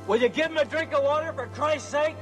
Will you give him a drink of water, for Christ's sake?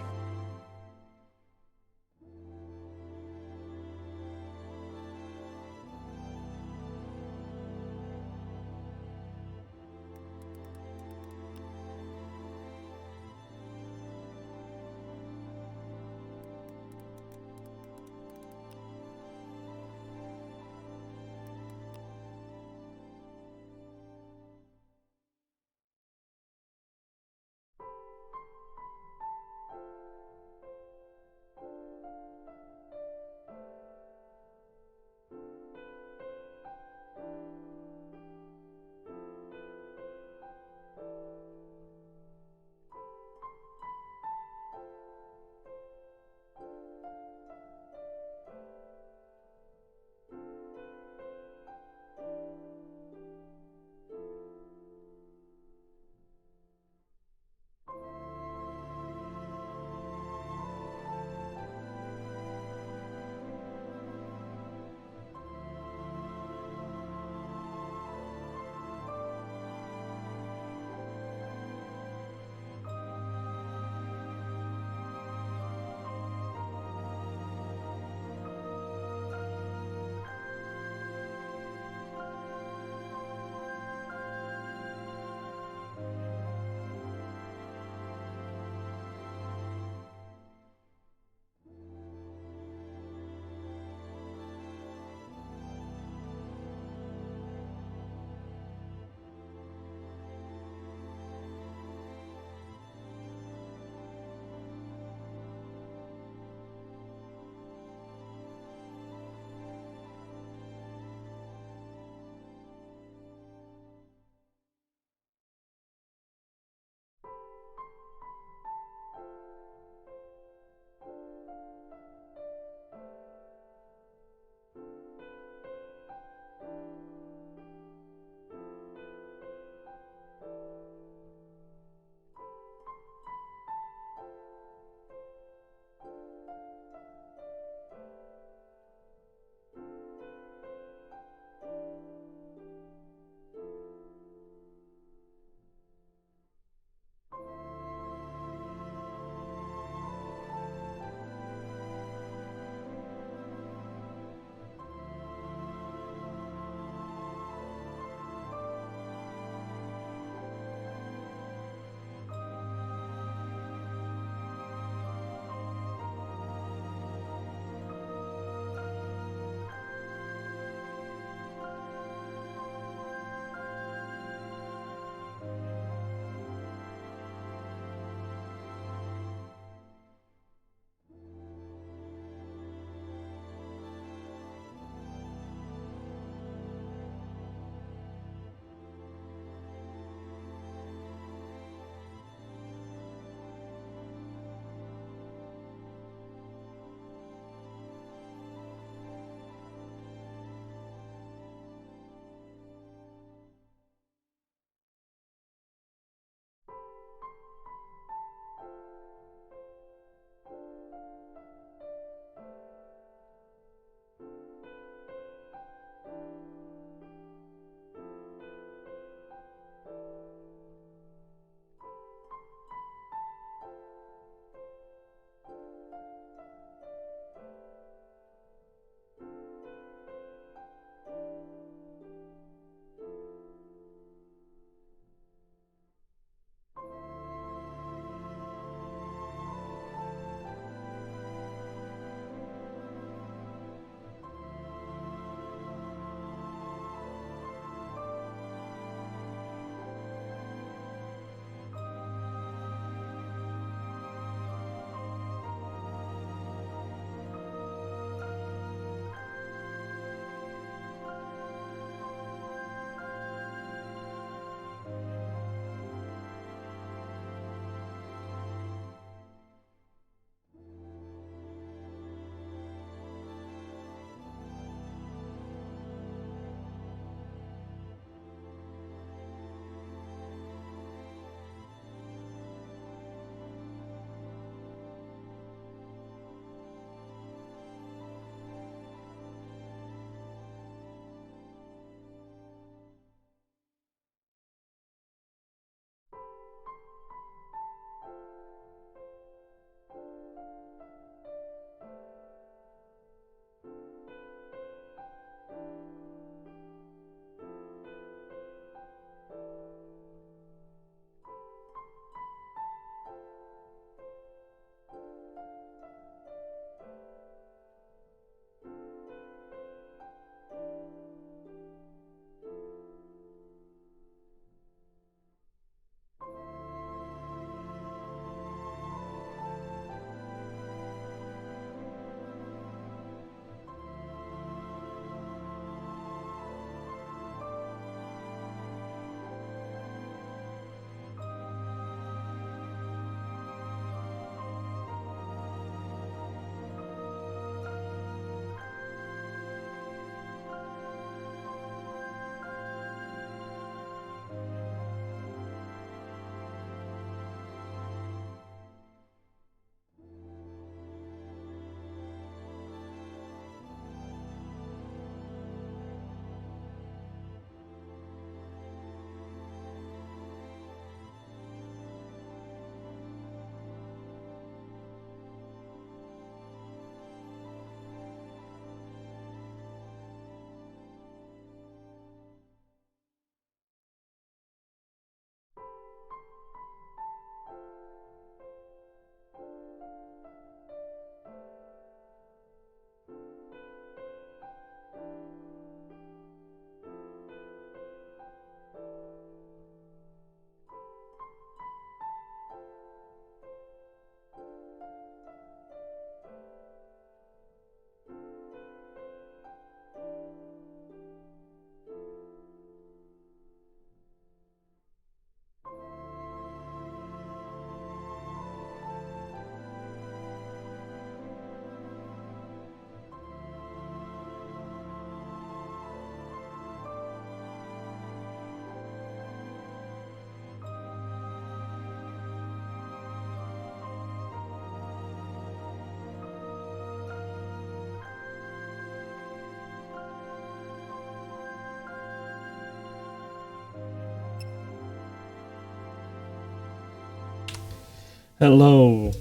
Hello.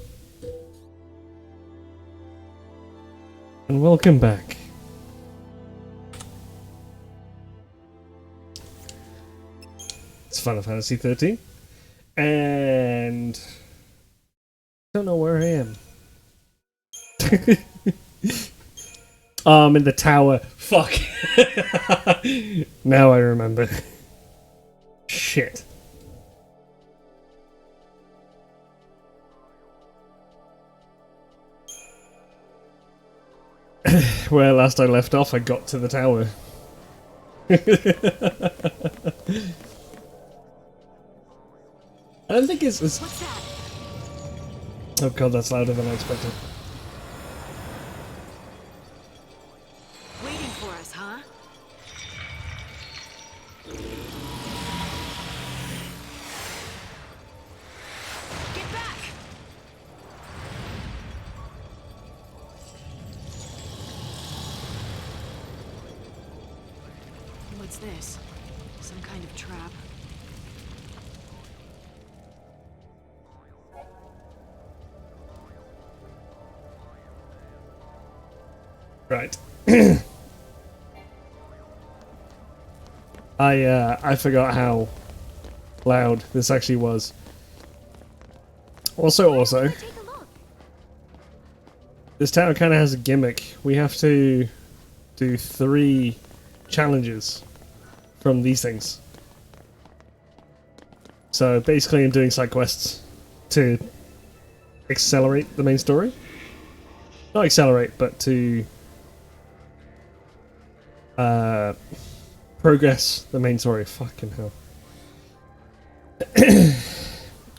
And welcome back. It's Final Fantasy XIII. And I don't know where I am. Oh, I'm in the tower. Fuck. Now I remember. Shit. Where last I left off, I got to the tower. I don't think it's... What's that? Oh god, that's louder than I expected. Waiting for us, huh? Get back! What's this? Some kind of trap? Right. I forgot how loud this actually was. Also, Take a look. this tower kind of has a gimmick. We have to do 3 challenges from these things. So basically I'm doing side quests to accelerate the main story. Not accelerate, but to progress the main story. Fucking hell.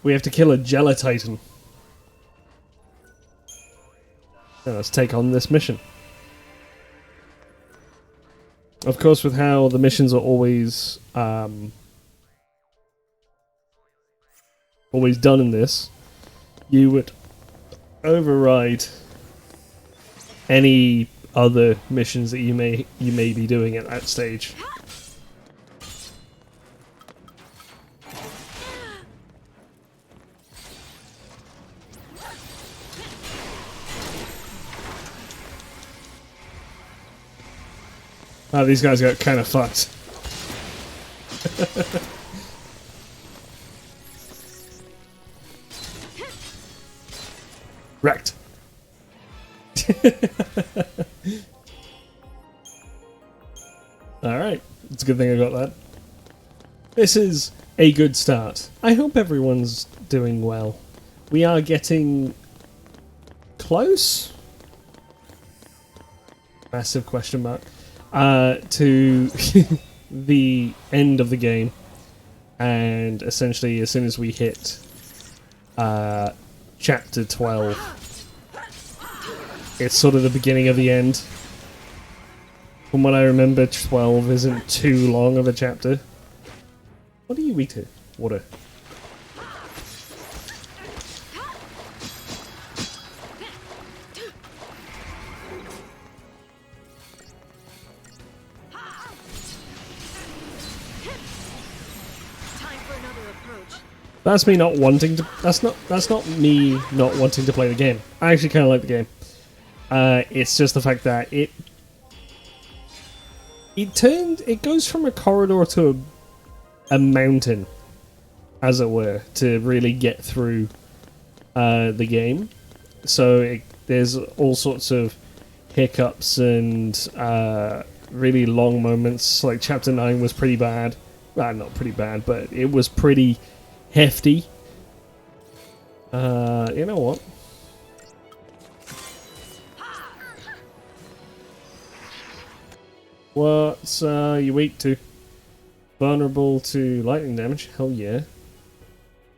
We have to kill a Jella Titan. Now let's take on this mission. Of course, with how the missions are always always done in this, you would override any other missions that you may be doing at that stage. Oh, these guys got kind of fucked. Wrecked. Alright, it's a good thing I got that. This is a good start. I hope everyone's doing well. We are getting close? Massive question mark. To the end of the game. And essentially, as soon as we hit chapter 12, it's sort of the beginning of the end. From what I remember, 12 isn't too long of a chapter. What do you eat here? Water. Time for another approach. That's me not wanting to. That's not me not wanting to play the game. I actually kind of like the game. It's just the fact that it goes from a corridor to a mountain, as it were, to really get through the game. So there's all sorts of hiccups and really long moments. Like chapter 9 was pretty bad. Well, not pretty bad, but it was pretty hefty. You know what? What's you weak to? Vulnerable to lightning damage? Hell yeah.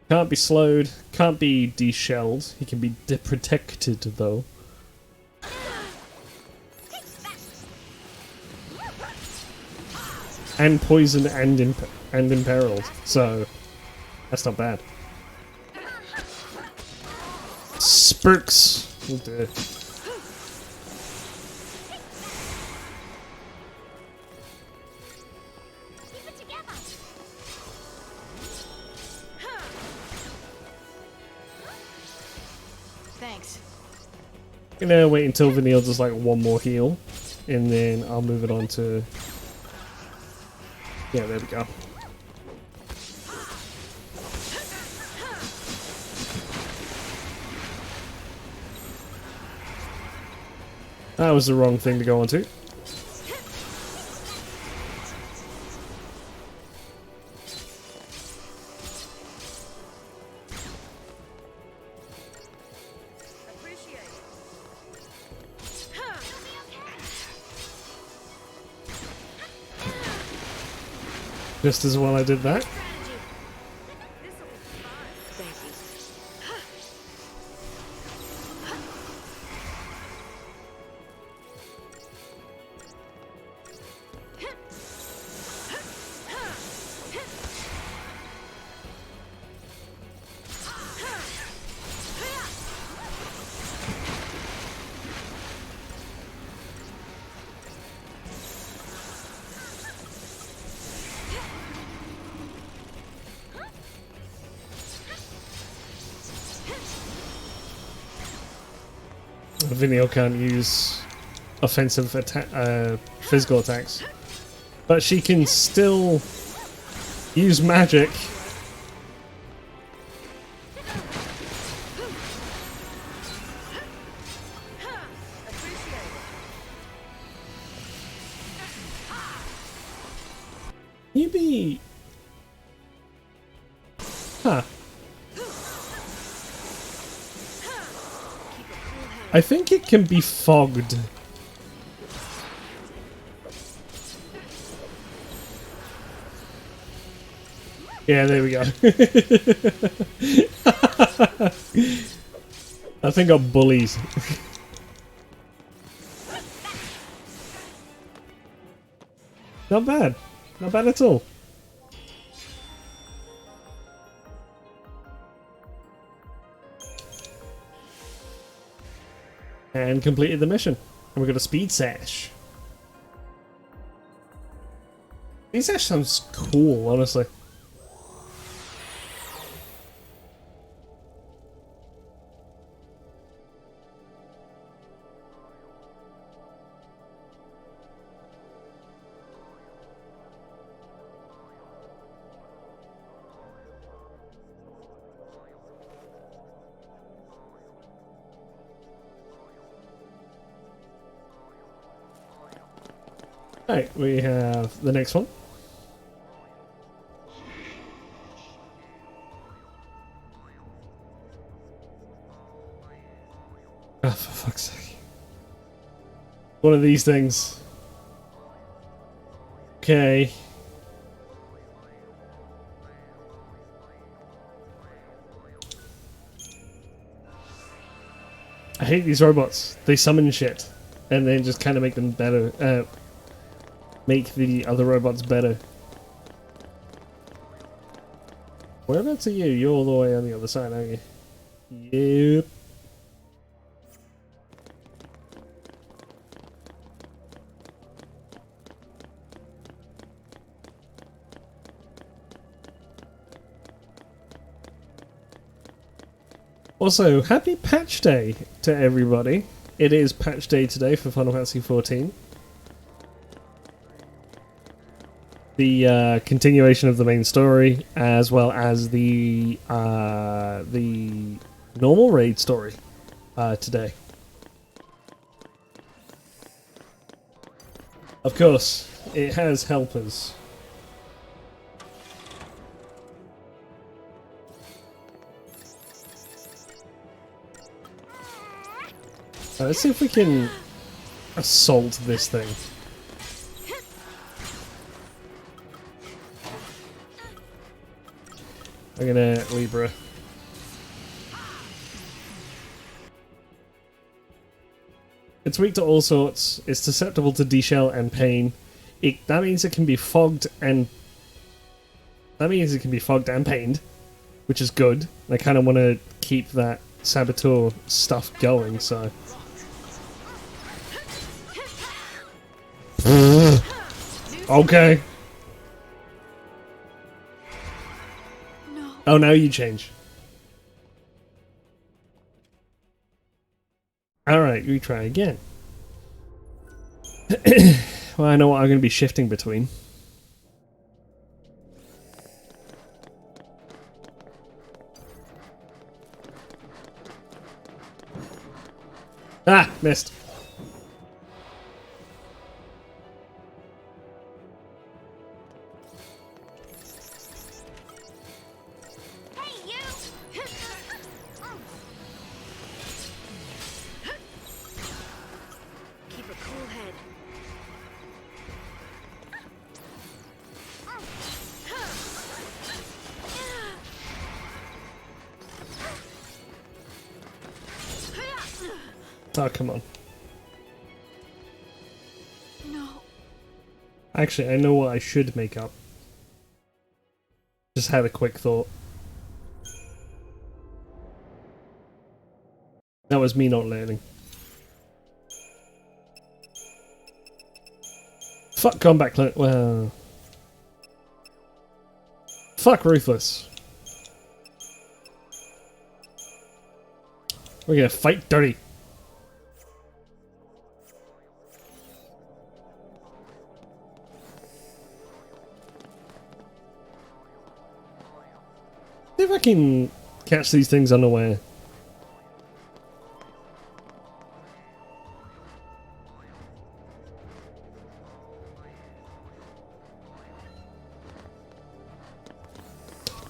Can't be slowed, can't be de-shelled. He can be protected though. And poisoned and imperiled, so that's not bad. Spurks! Oh dear. Thanks. Gonna wait until Vanille does like one more heal, and then I'll move it on to. Yeah, there we go. That was the wrong thing to go on to. Just as well I did that. Thank you. Vanille can't use offensive physical attacks, but she can still use magic. You be, huh? I think it can be fogged. Yeah, there we go. I think I'm bullies. Not bad. Not bad at all. And completed the mission. And we got a speed sash. Speed sash sounds cool, honestly. Alright, we have the next one. Oh, for fuck's sake. One of these things. Okay. I hate these robots. They summon shit and then just kind of make them better. Make the other robots better. Whereabouts are you? You're all the way on the other side, aren't you? Yep. Also, happy patch day to everybody. It is patch day today for Final Fantasy XIV. The continuation of the main story, as well as the normal raid story today. Of course, it has helpers. Let's see if we can assault this thing. I'm gonna Libra. It's weak to all sorts. It's susceptible to deshell and pain. That means it can be fogged and... That means it can be fogged and pained, which is good. I kind of want to keep that saboteur stuff going, so... Okay. Oh, now you change. Alright, we try again. Well, I know what I'm going to be shifting between. Ah, missed. Hey, you! Keep a cool head. Oh, come on. No. Actually, I know what I should make up. Just had a quick thought. That was me not learning. Fuck combat clan. Well. Fuck Ruthless. We're gonna fight dirty. See if I can catch these things unaware.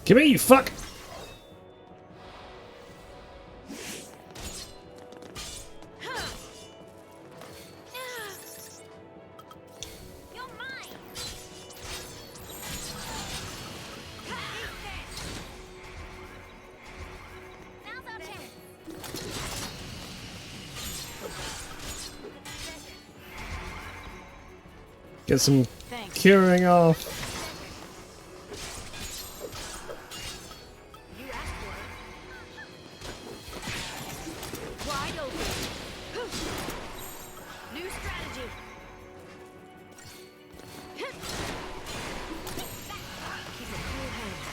Come here, you fuck! You're mine. Now's our chance. Get some Thanks. curing off. You asked for it. Wide open. New strategy. Keep a cool head.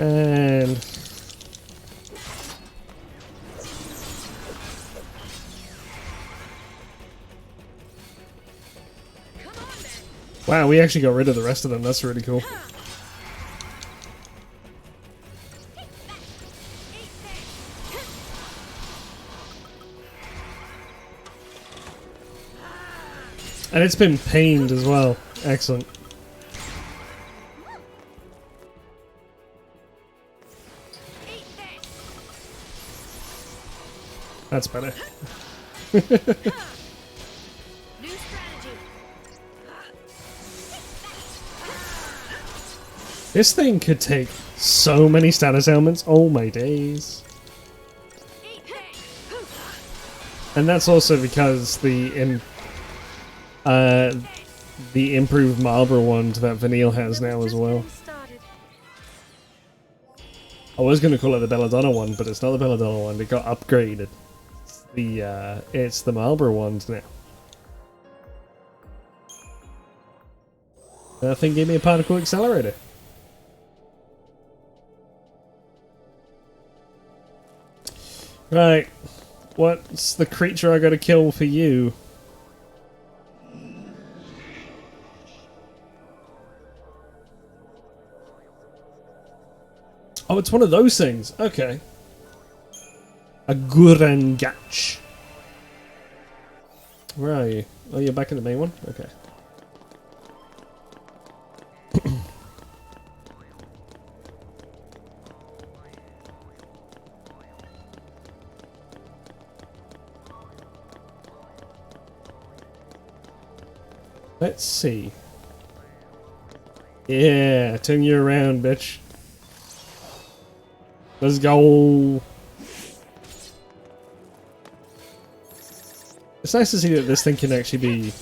And Come on, then. wow, we actually got rid of the rest of them. That's really cool. And it's been pained as well. Excellent. Eat this. That's better. New strategy. This thing could take so many status ailments. Oh my days. Eat this. And that's also because the improved Marlborough wand that Vanille has now as well. Started. I was going to call it the Belladonna one, but it's not the Belladonna one. It got upgraded. It's the Marlborough wand now. That thing gave me a particle accelerator. Right. What's the creature I gotta kill for you? Oh, it's one of those things. Okay. A Gurangach. Where are you? Oh, you're back in the main one? Okay. Let's see. Yeah, turn you around, bitch. Let's go. It's nice to see that this thing can actually be...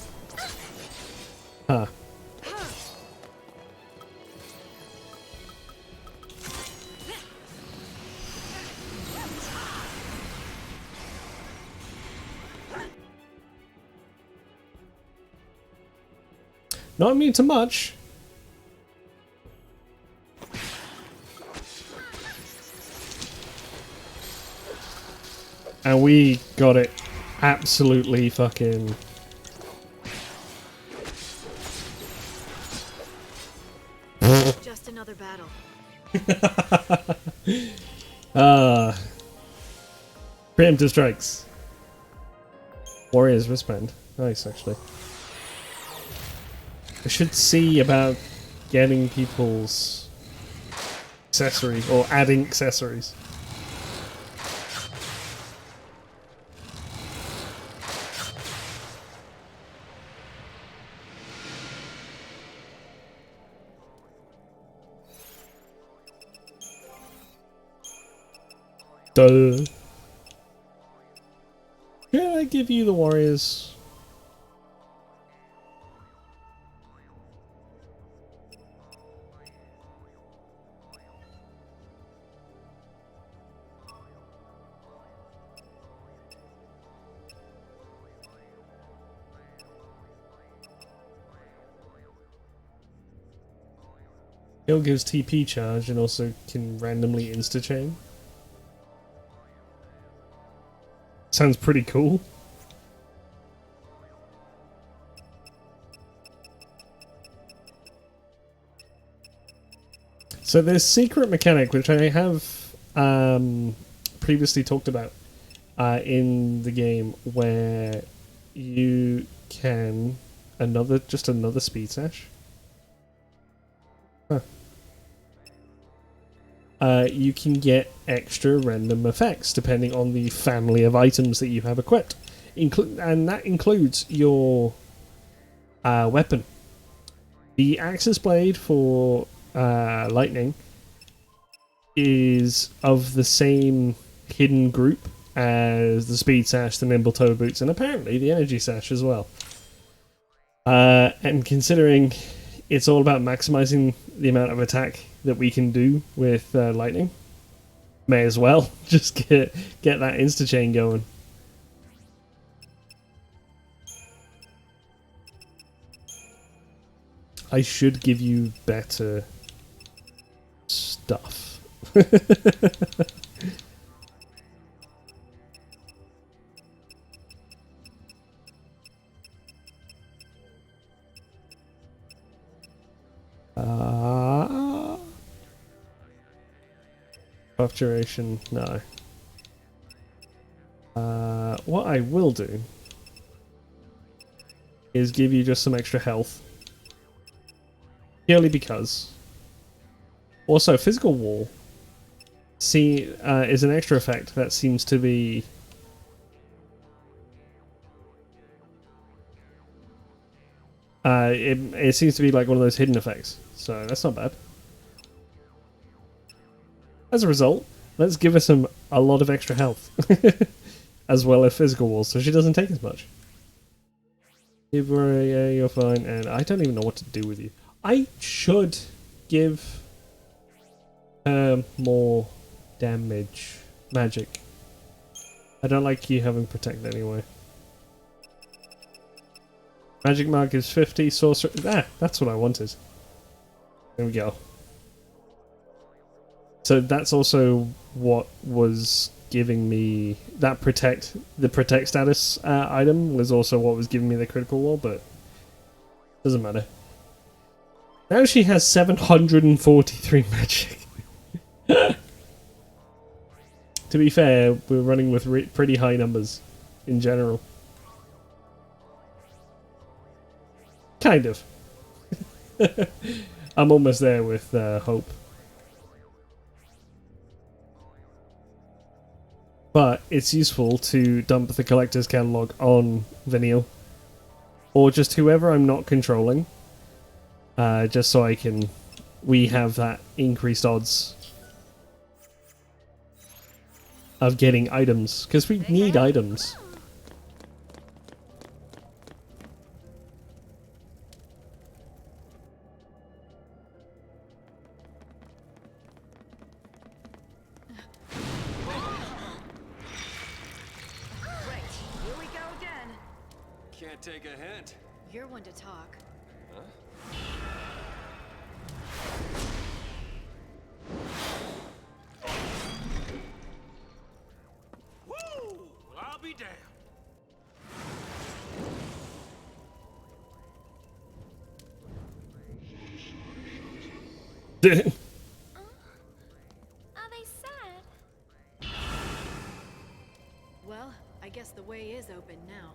Huh. Not immune to much. And we got it absolutely fucking... Just another battle. Preemptive strikes. Warrior's wristband. Nice, actually. I should see about getting people's accessories, or adding accessories. Duh. Can I give you the warriors? Heal gives TP charge and also can randomly insta-chain. Sounds pretty cool. So there's secret mechanic which I have previously talked about in the game where you can another speed sash. Huh. You can get extra random effects depending on the family of items that you have equipped. And that includes your weapon. The Axis Blade for Lightning is of the same hidden group as the Speed Sash, the Nimble Toe Boots, and apparently the Energy Sash as well. And considering it's all about maximizing the amount of attack that we can do with lightning, may as well just get that insta chain going. I should give you better stuff. Buff duration, no. What I will do is give you just some extra health. Purely because. Also, physical wall is an extra effect that seems to be it seems to be like one of those hidden effects, so that's not bad. As a result, let's give her a lot of extra health, as well as physical walls, so she doesn't take as much. Give her yeah, you're fine, and I don't even know what to do with you. I should give her more damage, magic. I don't like you having protect anyway. Magic mark is 50, sorcerer... that's what I wanted. There we go. So that's also what was giving me that the protect status item was also what was giving me the critical wall, but doesn't matter. Now she has 743 magic. To be fair, we're running with pretty high numbers in general. Kind of. I'm almost there with hope. But it's useful to dump the collector's catalog on Vanille. Or just whoever I'm not controlling. Just so we have that increased odds of getting items. Because we need items. Take a hint. You're one to talk. Huh? Woo! Are they sad? Well, I guess the way is open now.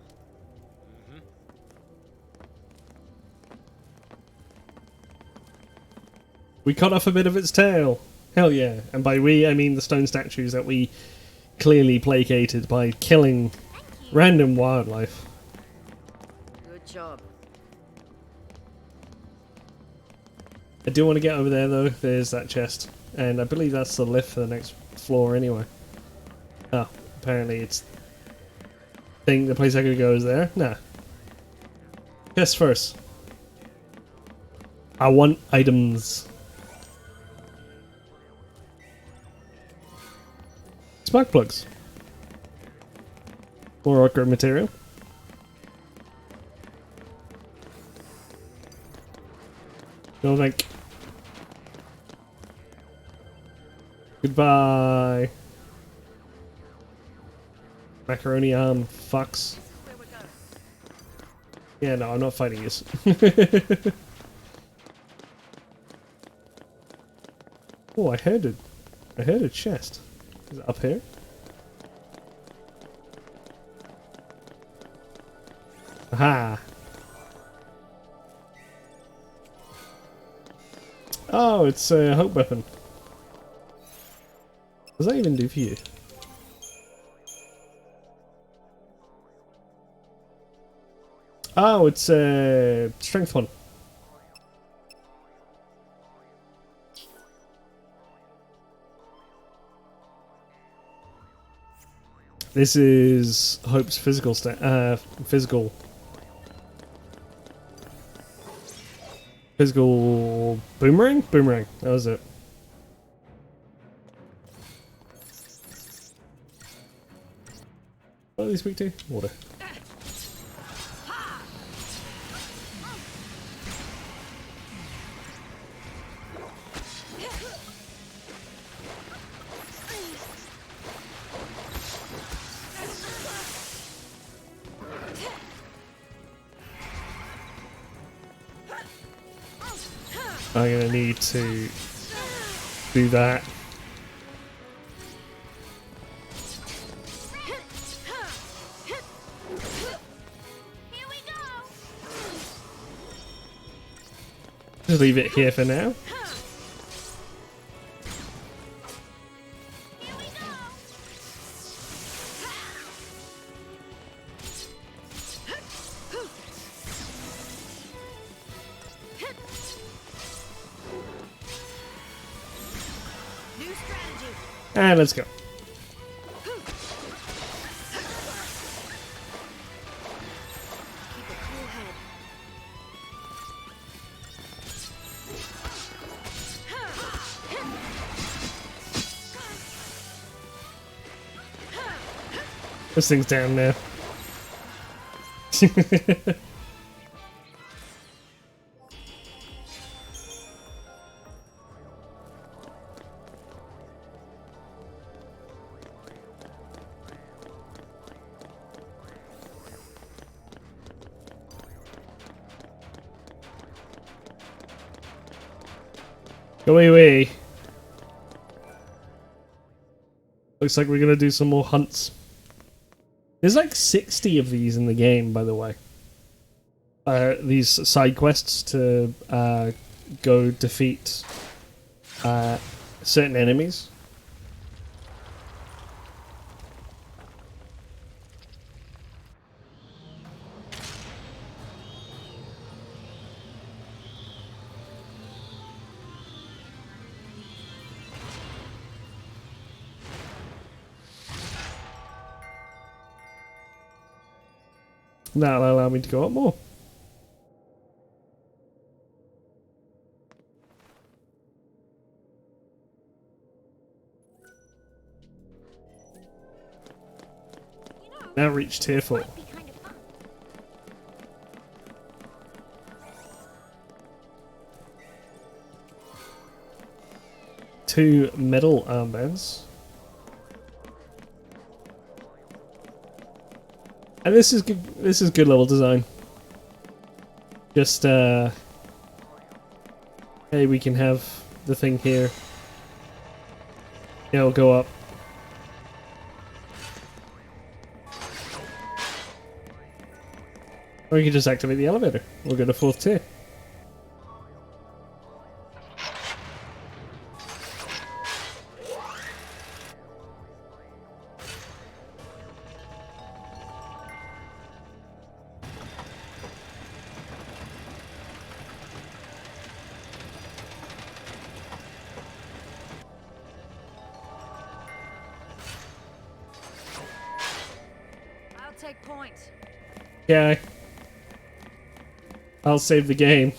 We cut off a bit of its tail. Hell yeah. And by we, I mean the stone statues that we clearly placated by killing random wildlife. Good job. I do want to get over there though. There's that chest. And I believe that's the lift for the next floor anyway. Oh, apparently it's... Think the place I could go is there? Nah. Chest first. I want items. Spark plugs. More awkward material. No thank. Goodbye. Macaroni arm fucks. Yeah, no, I'm not fighting this. Oh, I heard it. I heard a chest. Is it up here? Aha! Oh, it's a hope weapon. What does that even do for you? Oh, it's a strength one. This is Hope's physical physical boomerang? Boomerang, that was it. What do they speak to? Water. I'm gonna need to do that. Here we go. Just leave it here for now. Here we go. New strategy. And let's go. Keep a cool head. This thing's down now. Go away. Looks like we're gonna do some more hunts. There's like 60 of these in the game, by the way. These side quests to go defeat certain enemies. That'll allow me to go up more. Now reach tier 4. Two metal armbands. And this is good. This is good level design. Just hey, we can have the thing here. Yeah, it'll go up. Or you can just activate the elevator. We'll go to 4th tier. I'll take point. Yeah. I'll save the game.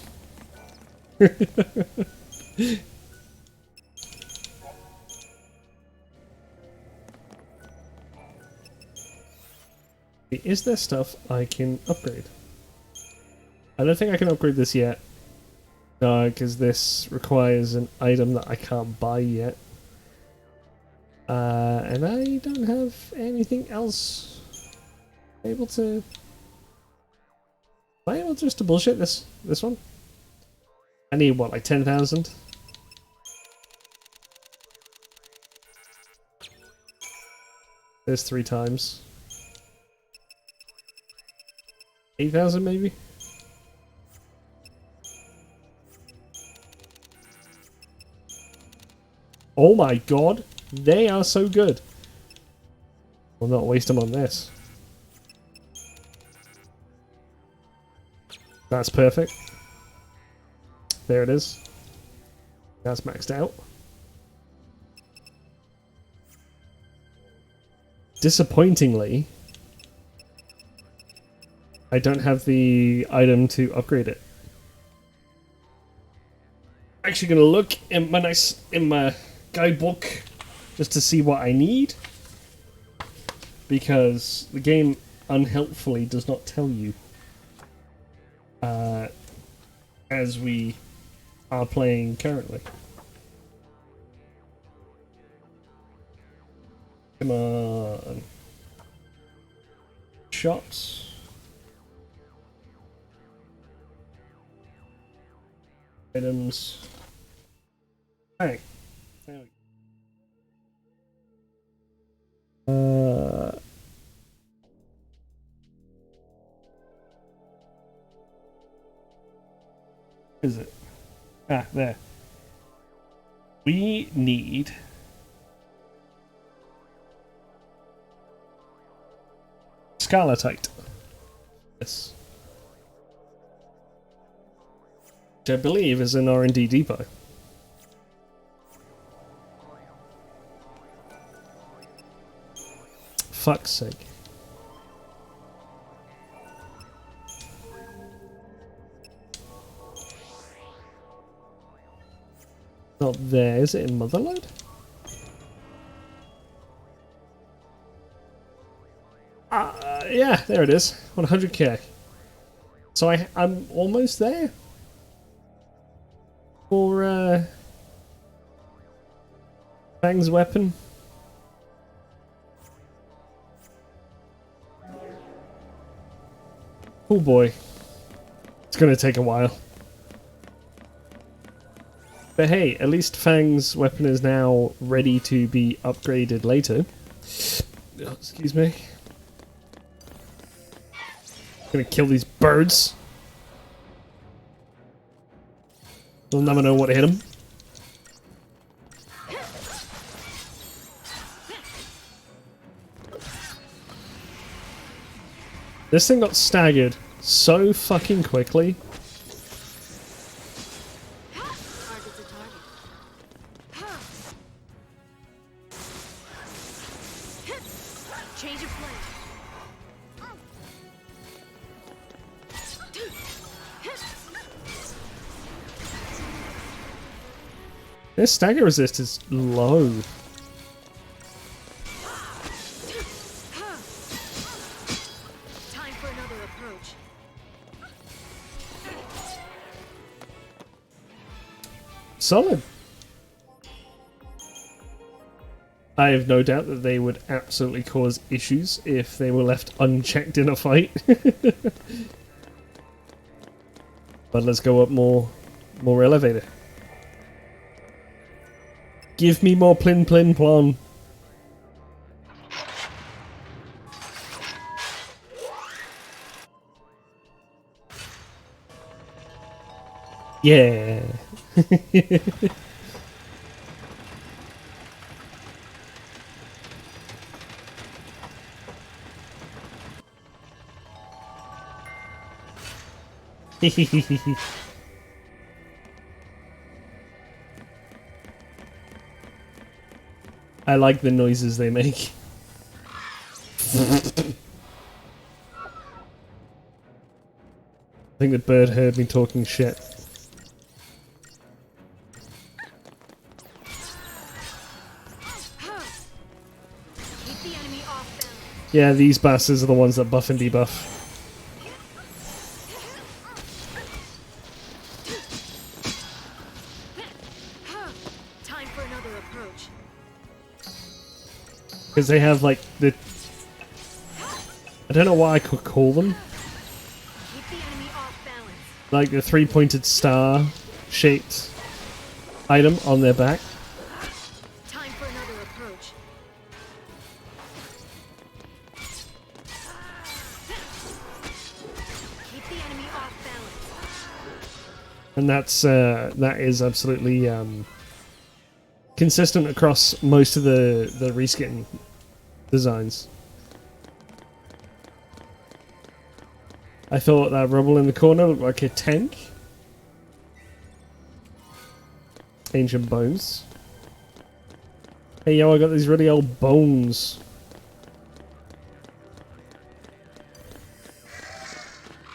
Is there stuff I can upgrade? I don't think I can upgrade this yet. No, because this requires an item that I can't buy yet. And I don't have anything else able to... Am I able just to bullshit this one? I need what, like 10,000? There's 3 times. 8,000 maybe? Oh my god, they are so good. We'll not waste them on this. That's perfect. There it is. That's maxed out. Disappointingly, I don't have the item to upgrade it. Actually gonna look in my guidebook just to see what I need, because the game unhelpfully does not tell you as we are playing currently. Come on. Shops. Items. Bang. There we go. Is it? Ah, there. We need Scarletite. Yes. Which I believe is an R&D depot. Fuck's sake. Not there, is it in Motherlode? Yeah, there it is. 100k. So I'm almost there. For Fang's weapon. Oh boy. It's gonna take a while. But hey, at least Fang's weapon is now ready to be upgraded later. Oh, excuse me. Gonna kill these birds. They'll never know what to hit them. This thing got staggered so fucking quickly. Target's a target. Change of plan. Their stagger resist is low. Time for another approach. Solid. I have no doubt that they would absolutely cause issues if they were left unchecked in a fight. But let's go up more elevator. Give me more plin plin plon. Yeah. I like the noises they make. I think the bird heard me talking shit. Keep the enemy off them. Yeah, these bastards are the ones that buff and debuff. Time for another approach. Because they have like the... I don't know what I could call them. Keep the enemy off balance. Like the three-pointed star shaped item on their back. Time for another approach. Keep the enemy off balance. And that is absolutely consistent across most of the reskin designs. I thought that rubble in the corner looked like a tank. Ancient bones. Hey yo, I got these really old bones.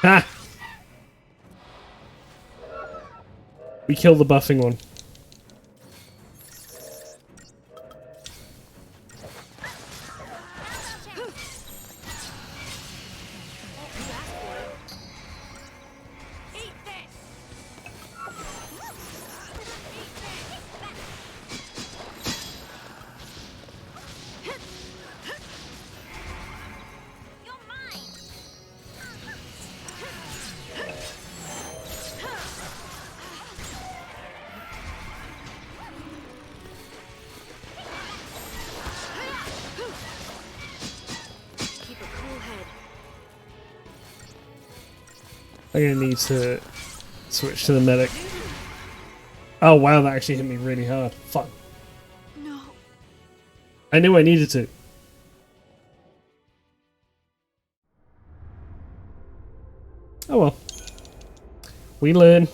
Ha! We killed the buffing one. Eat this. You're mine. Keep a cool head. I'm gonna need to switch to the medic. Oh wow, that actually hit me really hard. Fuck. No. I knew I needed to. Oh well. We learn.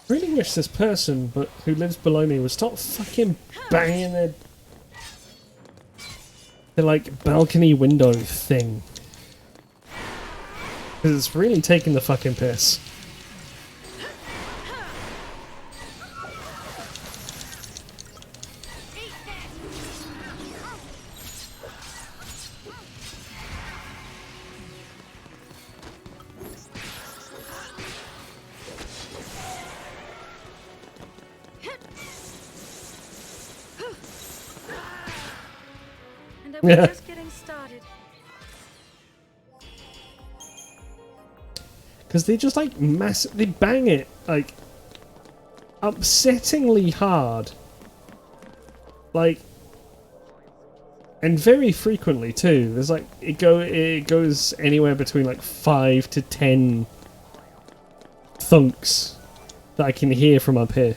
Really wish this person who lives below me would stop fucking banging their like balcony window thing. Because it's really taking the fucking piss. And I was just getting started. Because they just like they bang it like upsettingly hard. Like, and very frequently too. There's like it goes anywhere between like 5 to 10 thunks that I can hear from up here.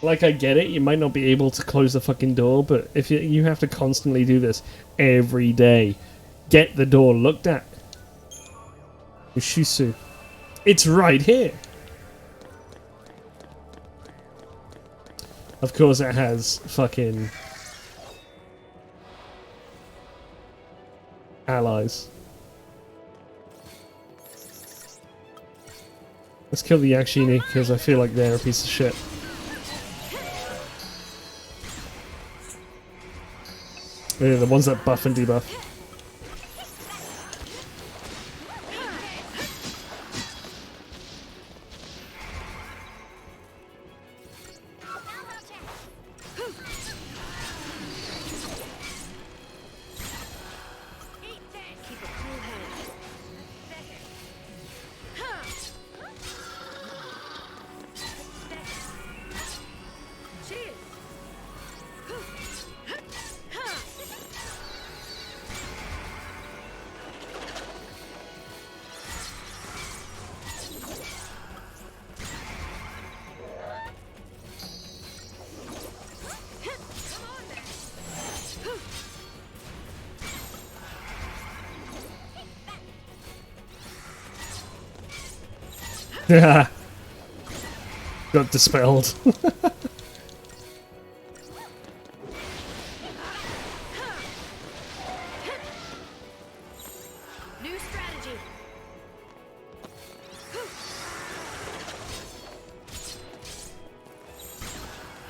Like, I get it, you might not be able to close the fucking door, but if you have to constantly do this every day, get the door looked at. Ushisu. It's right here. Of course it has fucking allies. Let's kill the Yakshini, because I feel like they're a piece of shit. Yeah, the ones that buff and debuff. Yeah. Got dispelled. New strategy.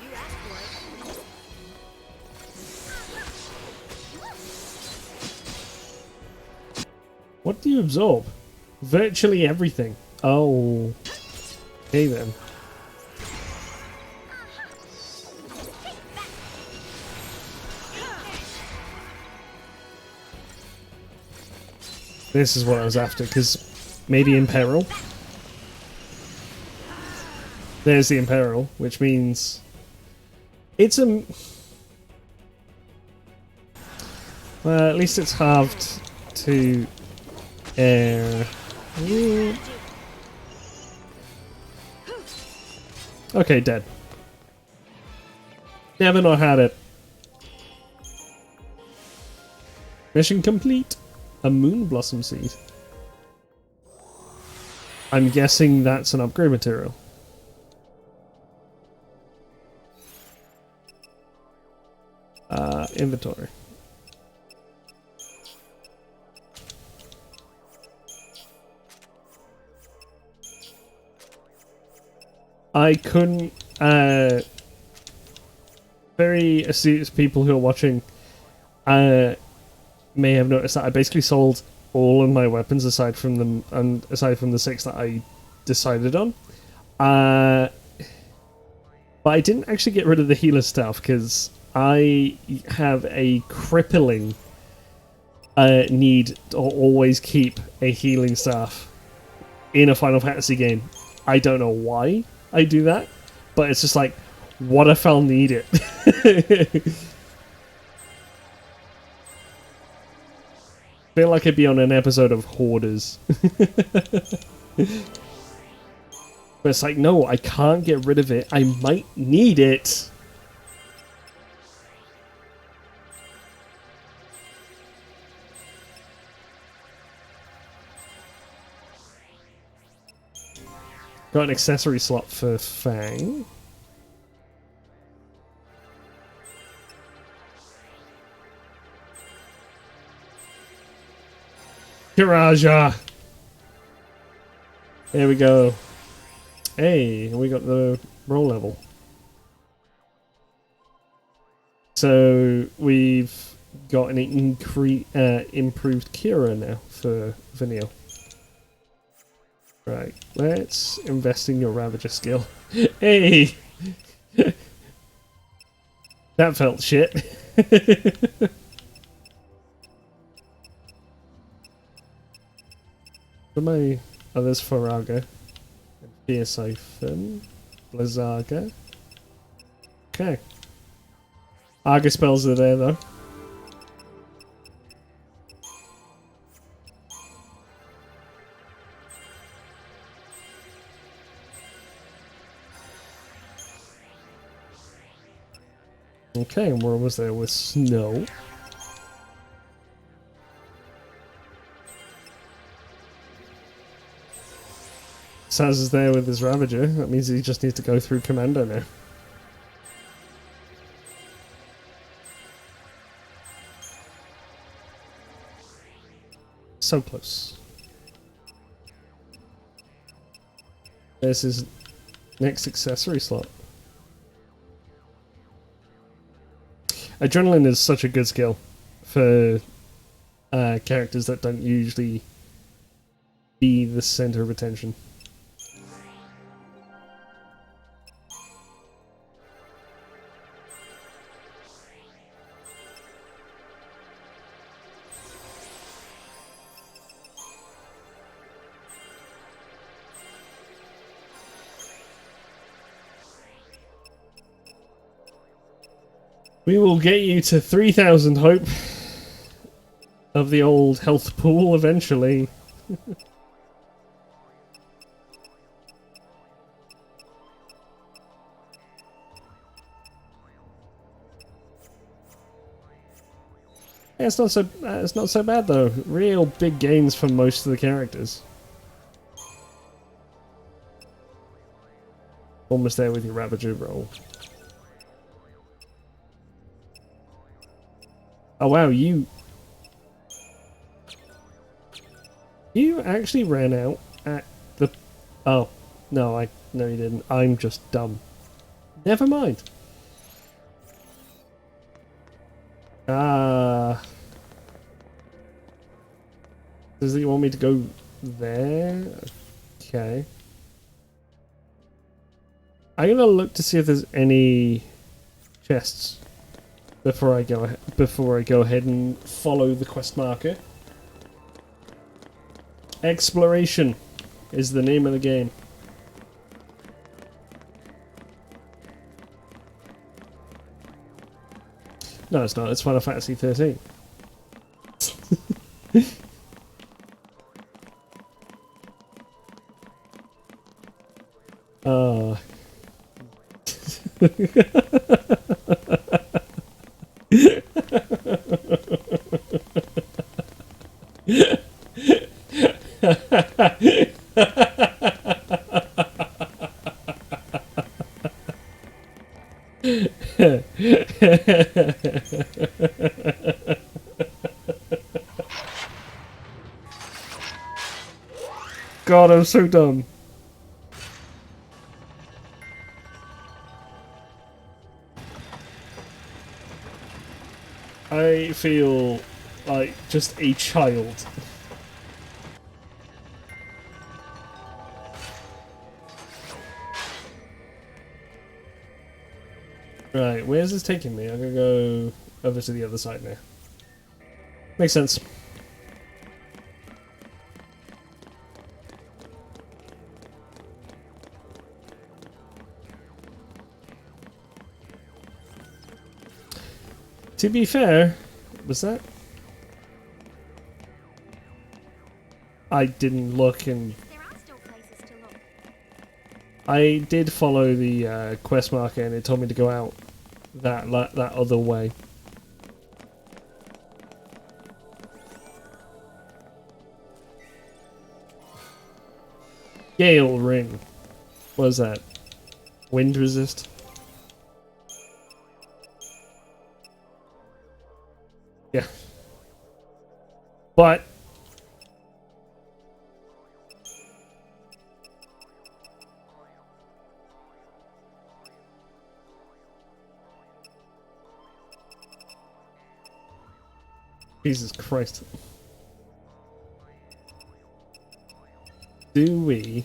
You asked for it. What do you absorb? Virtually everything. Oh. Okay then. This is what I was after, because maybe Imperil. There's the Imperil, which means it's a... Well, at least it's halved to air. Okay, dead. Never not had it. Mission complete. A moon blossom seed. I'm guessing that's an upgrade material. Inventory. I couldn't. Very astute people who are watching may have noticed that I basically sold all of my weapons aside from them, and aside from the 6 that I decided on. But I didn't actually get rid of the healer staff because I have a crippling need to always keep a healing staff in a Final Fantasy game. I don't know why I do that, but it's just like, what if I'll need it? Feel like I'd be on an episode of Hoarders. But it's like, no, I can't get rid of it. I might need it. Got an accessory slot for Fang. Kiraja! There we go. Hey, we got the roll level. So we've got an improved Kira now for Vanille. Right, let's invest in your Ravager skill. Hey! That felt shit. For my others, Faraga, Fear Siphon, Blizzaga. Okay. Arga spells are there though. Okay, and we're almost there with Snow. Saz is there with his Ravager. That means he just needs to go through Commander now. So close. There's his next accessory slot. Adrenaline is such a good skill for characters that don't usually be the center of attention. We will get you to 3,000 hope of the old health pool eventually. Yeah, it's not so bad though. Real big gains for most of the characters. Almost there with your Ravager roll. Oh wow, you actually ran out at the... Oh, no, no you didn't. I'm just dumb. Never mind. Ah. Does he want me to go there? Okay. I'm gonna look to see if there's any chests before I go ahead and follow the quest marker. Exploration is the name of the game. No, it's not. It's Final Fantasy XIII. God, I'm so dumb. I feel like just a child. Right, where's this taking me? I'm gonna go over to the other side now. Makes sense. To be fair, was that? I didn't look, and There are still places to look. I did follow the quest marker, and it told me to go out that other way. Gale Ring. What is that? Wind resist? Yeah. But Jesus Christ. Do we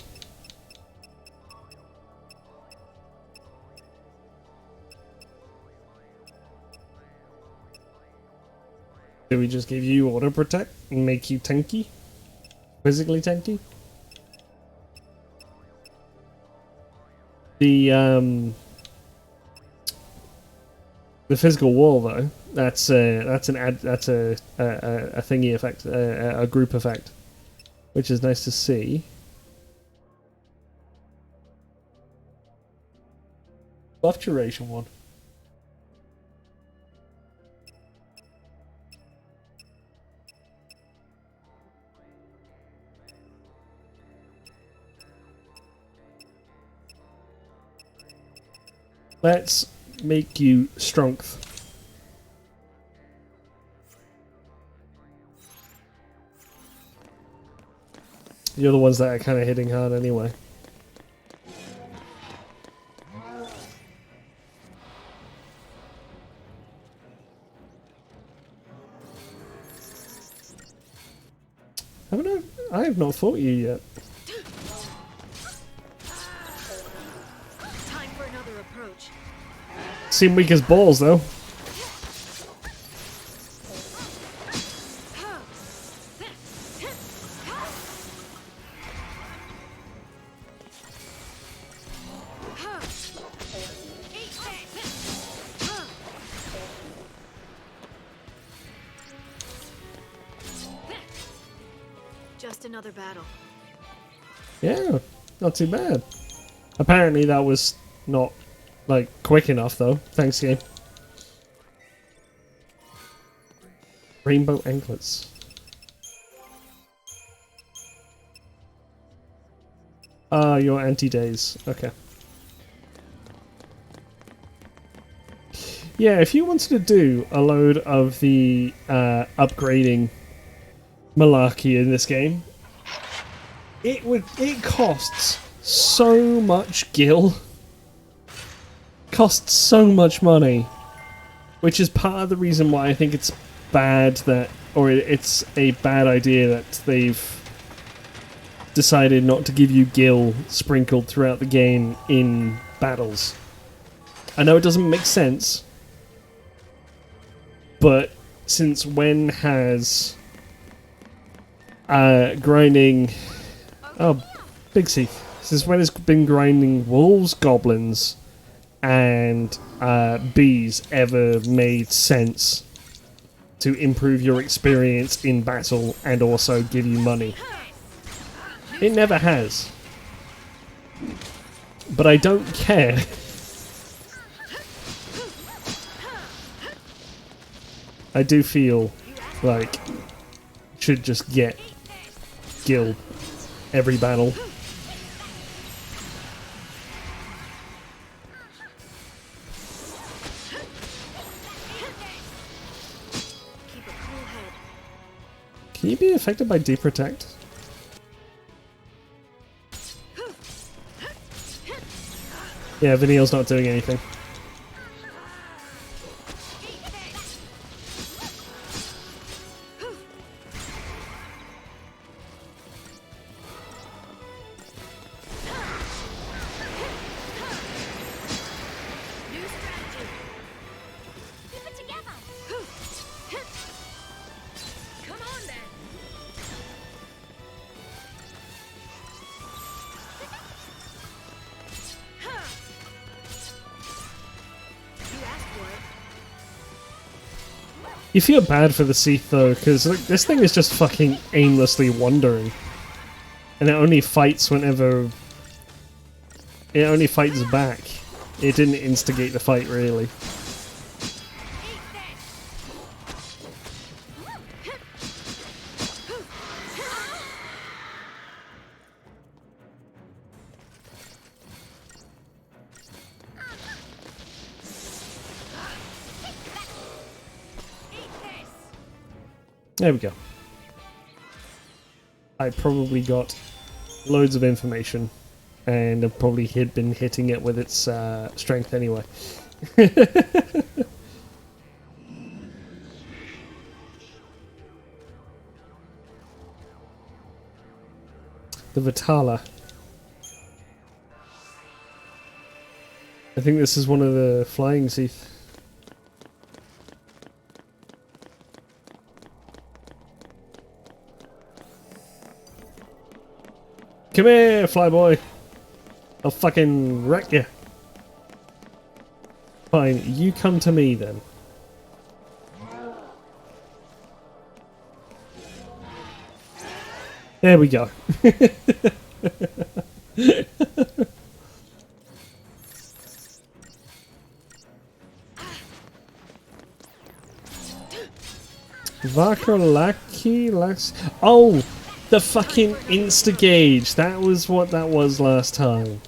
just give you auto protect and make you tanky? Physically tanky? The physical wall though, that's a thingy effect, a group effect, which is nice to see. Buff duration one. Let's make you strength. You're the ones that are kind of hitting hard anyway. I have not fought you yet. Time for another approach. Seem weak as balls though. Just another battle. Yeah, not too bad. Apparently that was not, like, quick enough though. Thanks, game. Rainbow anklets. Ah, your anti-days. Okay. Yeah, if you wanted to do a load of the upgrading malarkey in this game, it costs so much gil, costs so much money, which is part of the reason why I think it's bad that, or it's a bad idea that they've decided not to give you gil sprinkled throughout the game in battles. I know it doesn't make sense, but since when has grinding... Oh, Big C. Since when has been grinding wolves, goblins, and bees ever made sense to improve your experience in battle and also give you money? It never has. But I don't care. I do feel like should just get gil every battle. Can you be affected by deprotect? Yeah, Viniel's not doing anything. You feel bad for the Seath though, because this thing is just fucking aimlessly wandering. And it only fights whenever... It only fights back. It didn't instigate the fight, really. There we go. I probably got loads of information, and I've probably been hitting it with its strength anyway. The Vitala. I think this is one of the flying Seath. Come here, flyboy! I'll fucking wreck you. Fine, you come to me then. There we go. Vakalaki Lax. Oh! The fucking insta-gauge. That was what that was last time.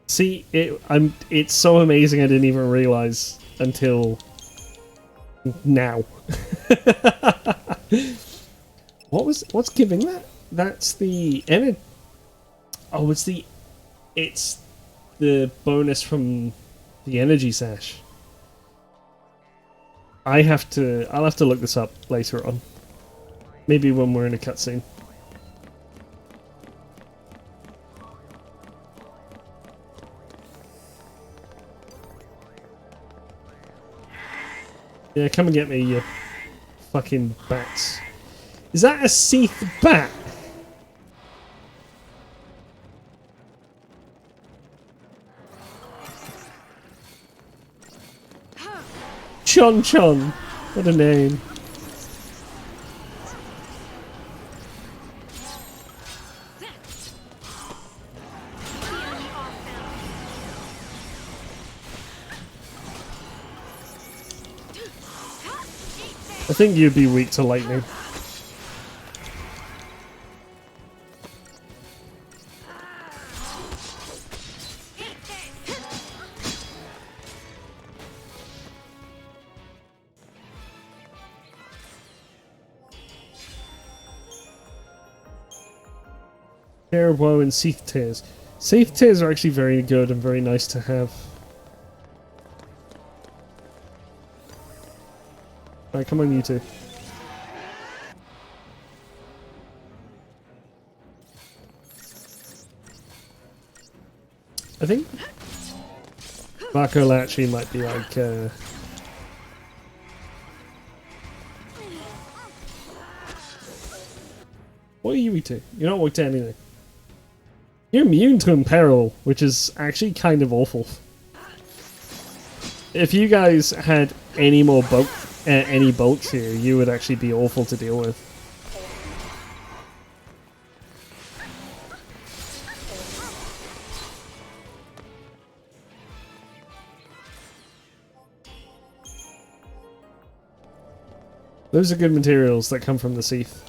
See, it's so amazing I didn't even realize until now. What's giving that? That's the energy. Oh, it's the bonus from the energy sash. I'll have to look this up later on. Maybe when we're in a cutscene. Yeah, come and get me, you fucking bats. Is that a Seath bat? Chon Chon! What a name. I think you'd be weak to lightning. Tear of Woe and Seath Tears. Seath Tears are actually very good and very nice to have. Alright, come on, you two. I think Marco Lacci might be like, what are you two? You're not weak to anything. You're immune to Imperil, which is actually kind of awful. If you guys had any more any bolts here, you would actually be awful to deal with. Those are good materials that come from the Seath.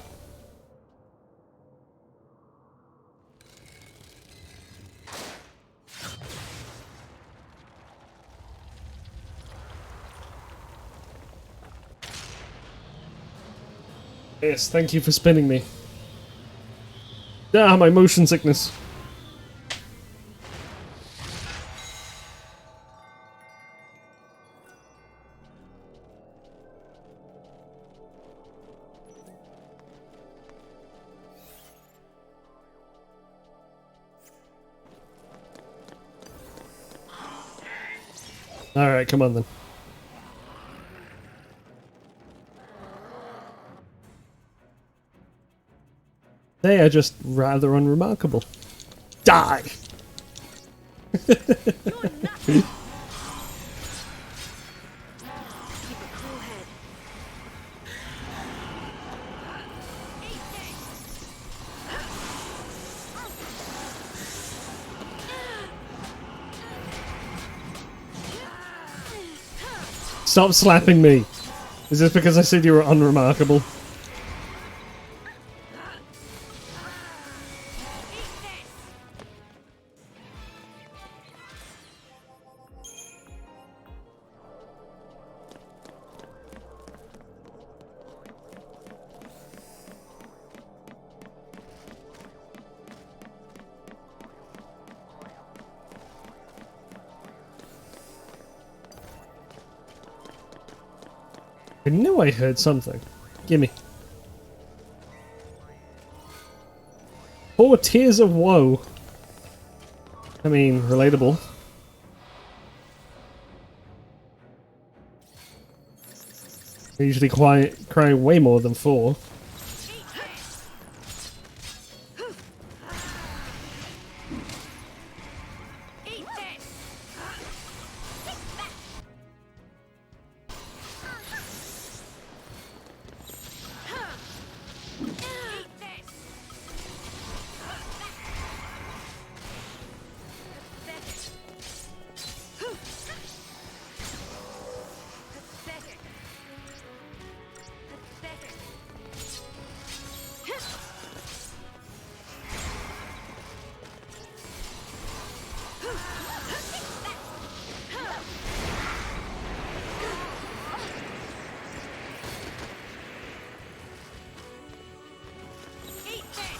Yes, thank you for spinning me. Ah, my motion sickness. Alright, come on then. They are just rather unremarkable. Die! You're nuts. Keep a cool head. Stop slapping me! Is this because I said you were unremarkable? I knew I heard something. Gimme. 4 Tears of Woe. I mean, relatable. I usually cry way more than 4.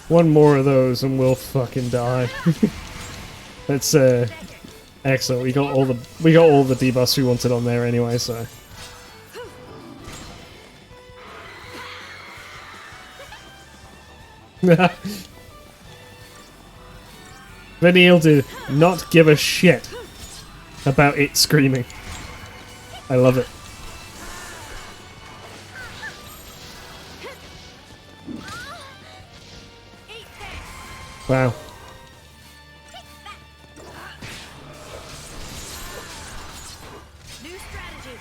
One more of those and we'll fucking die. That's excellent. We got all the debuffs we wanted on there anyway, so. Vanille did not give a shit about it screaming. I love it. Wow. New strategy.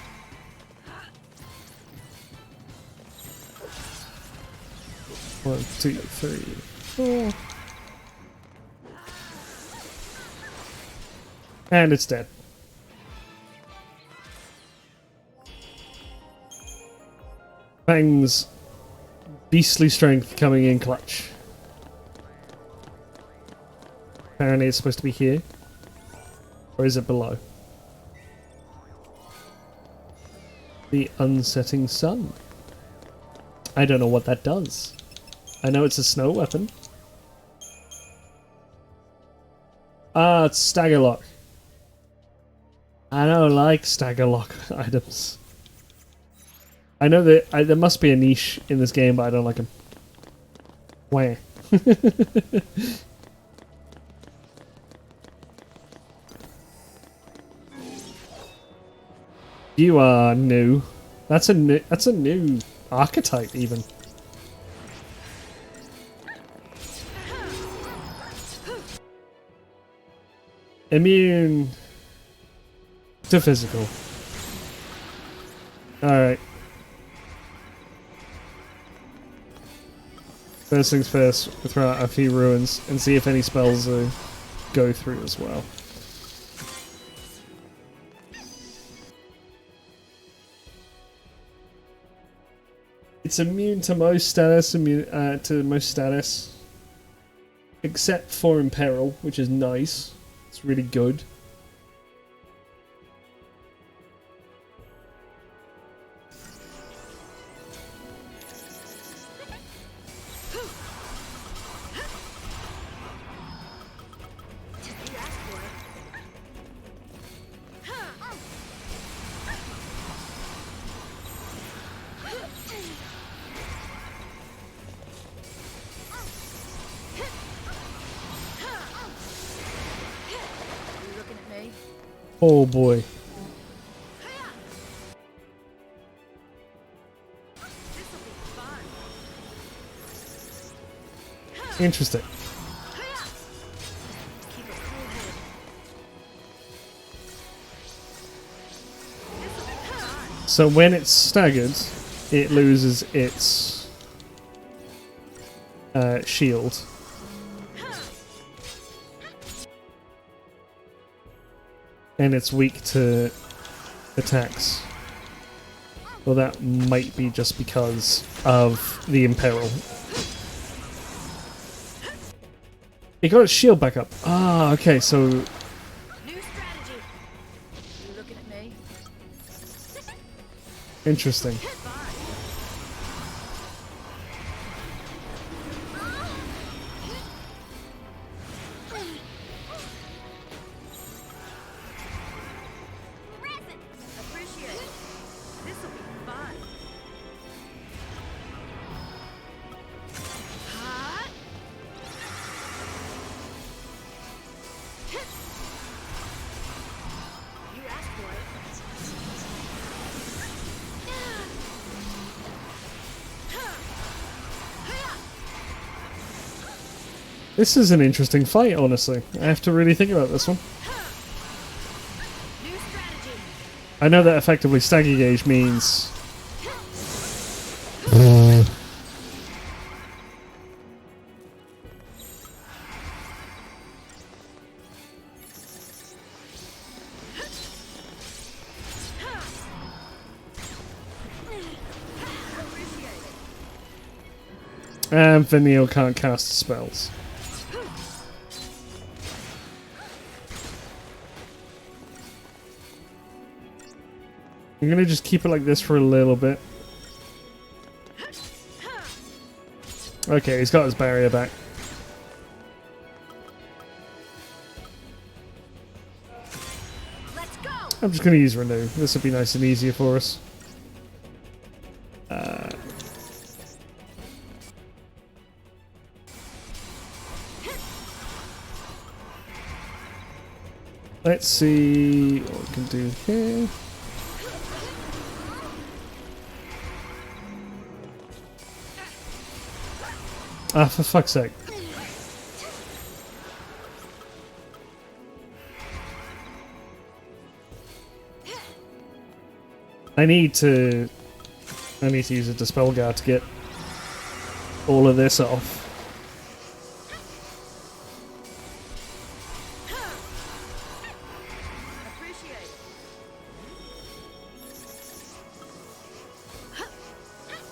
1, 2, 3, 4. And it's dead. Fang's beastly strength coming in clutch. Apparently it's supposed to be here. Or is it below? The unsetting sun. I don't know what that does. I know it's a snow weapon. Ah, it's stagger lock. I don't like stagger lock items. I know that there must be a niche in this game, but I don't like them. Why? You are new. That's a new archetype even. Immune to physical. Alright. First things first, we'll throw out a few ruins and see if any spells go through as well. It's immune to most status, except for Imperil, which is nice. It's really good. Oh boy. Interesting. So when it's staggered, it loses its shield. And it's weak to attacks. Well, that might be just because of the Imperil. It got its shield back up. Ah, okay, so... New strategy. You looking at me? Interesting. Appreciate it. This'll be fun. Hot. You asked for it. This is an interesting fight, honestly. I have to really think about this one. New strategy. I know that effectively stagger gauge means... And Vanille can't cast spells. I'm gonna just keep it like this for a little bit. Okay, he's got his barrier back. Let's go. I'm just gonna use Renew. This will be nice and easier for us. Let's see what we can do here. Ah, for fuck's sake. I need to use a Dispel Guard to get all of this off. Appreciate it.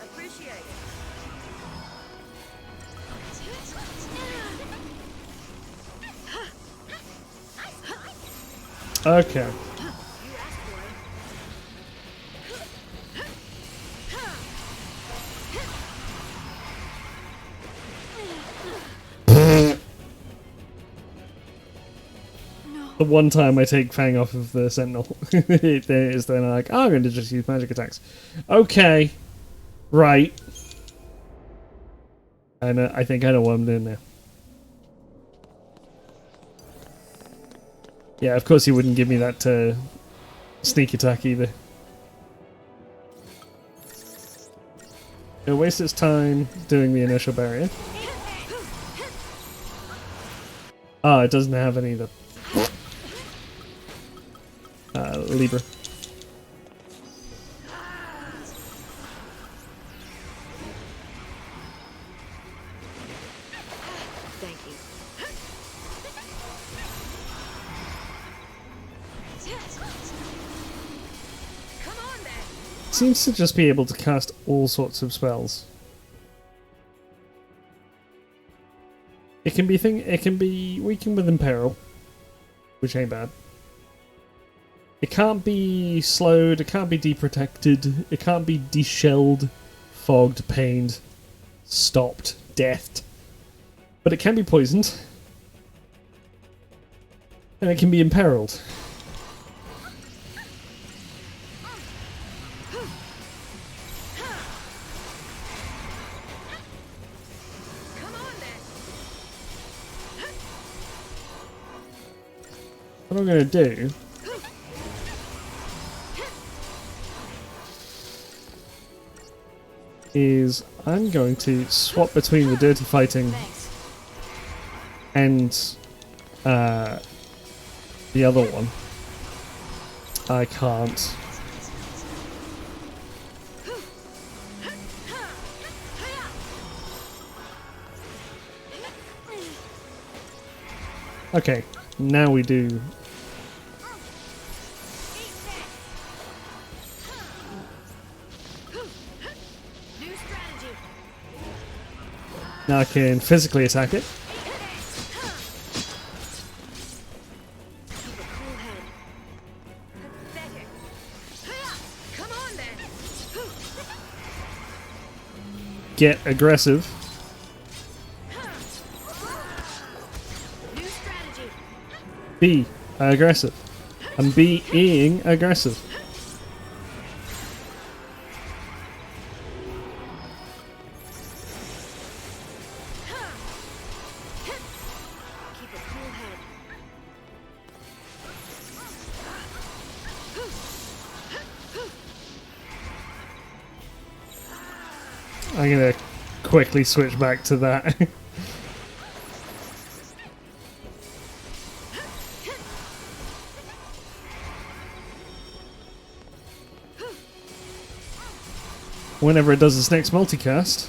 Appreciate it. Okay. You asked for it. The one time I take Fang off of the Sentinel, it is then I'm like, oh, I'm going to just use magic attacks. Okay, right. I think I know what I'm doing now. Yeah, of course he wouldn't give me that sneak attack either. It'll waste its time doing the initial barrier. Ah, it doesn't have any of the Libra. Thank you. Come on then. Seems to just be able to cast all sorts of spells. It can be weakened with Imperil, which ain't bad. It can't be slowed, it can't be deprotected, it can't be deshelled, fogged, pained, stopped, deathed. But it can be poisoned. And it can be imperiled. Come on then. What I'm going to do is I'm going to swap between the dirty fighting Thanks. and the other one. I can't. Okay, now we do. New strategy. Now I can physically attack it. Keep a cool head. Pathetic. Come on then. Get aggressive. New strategy. Be aggressive. I'm being aggressive. Keep a cool head. I'm gonna quickly switch back to that. Whenever it does its next multicast,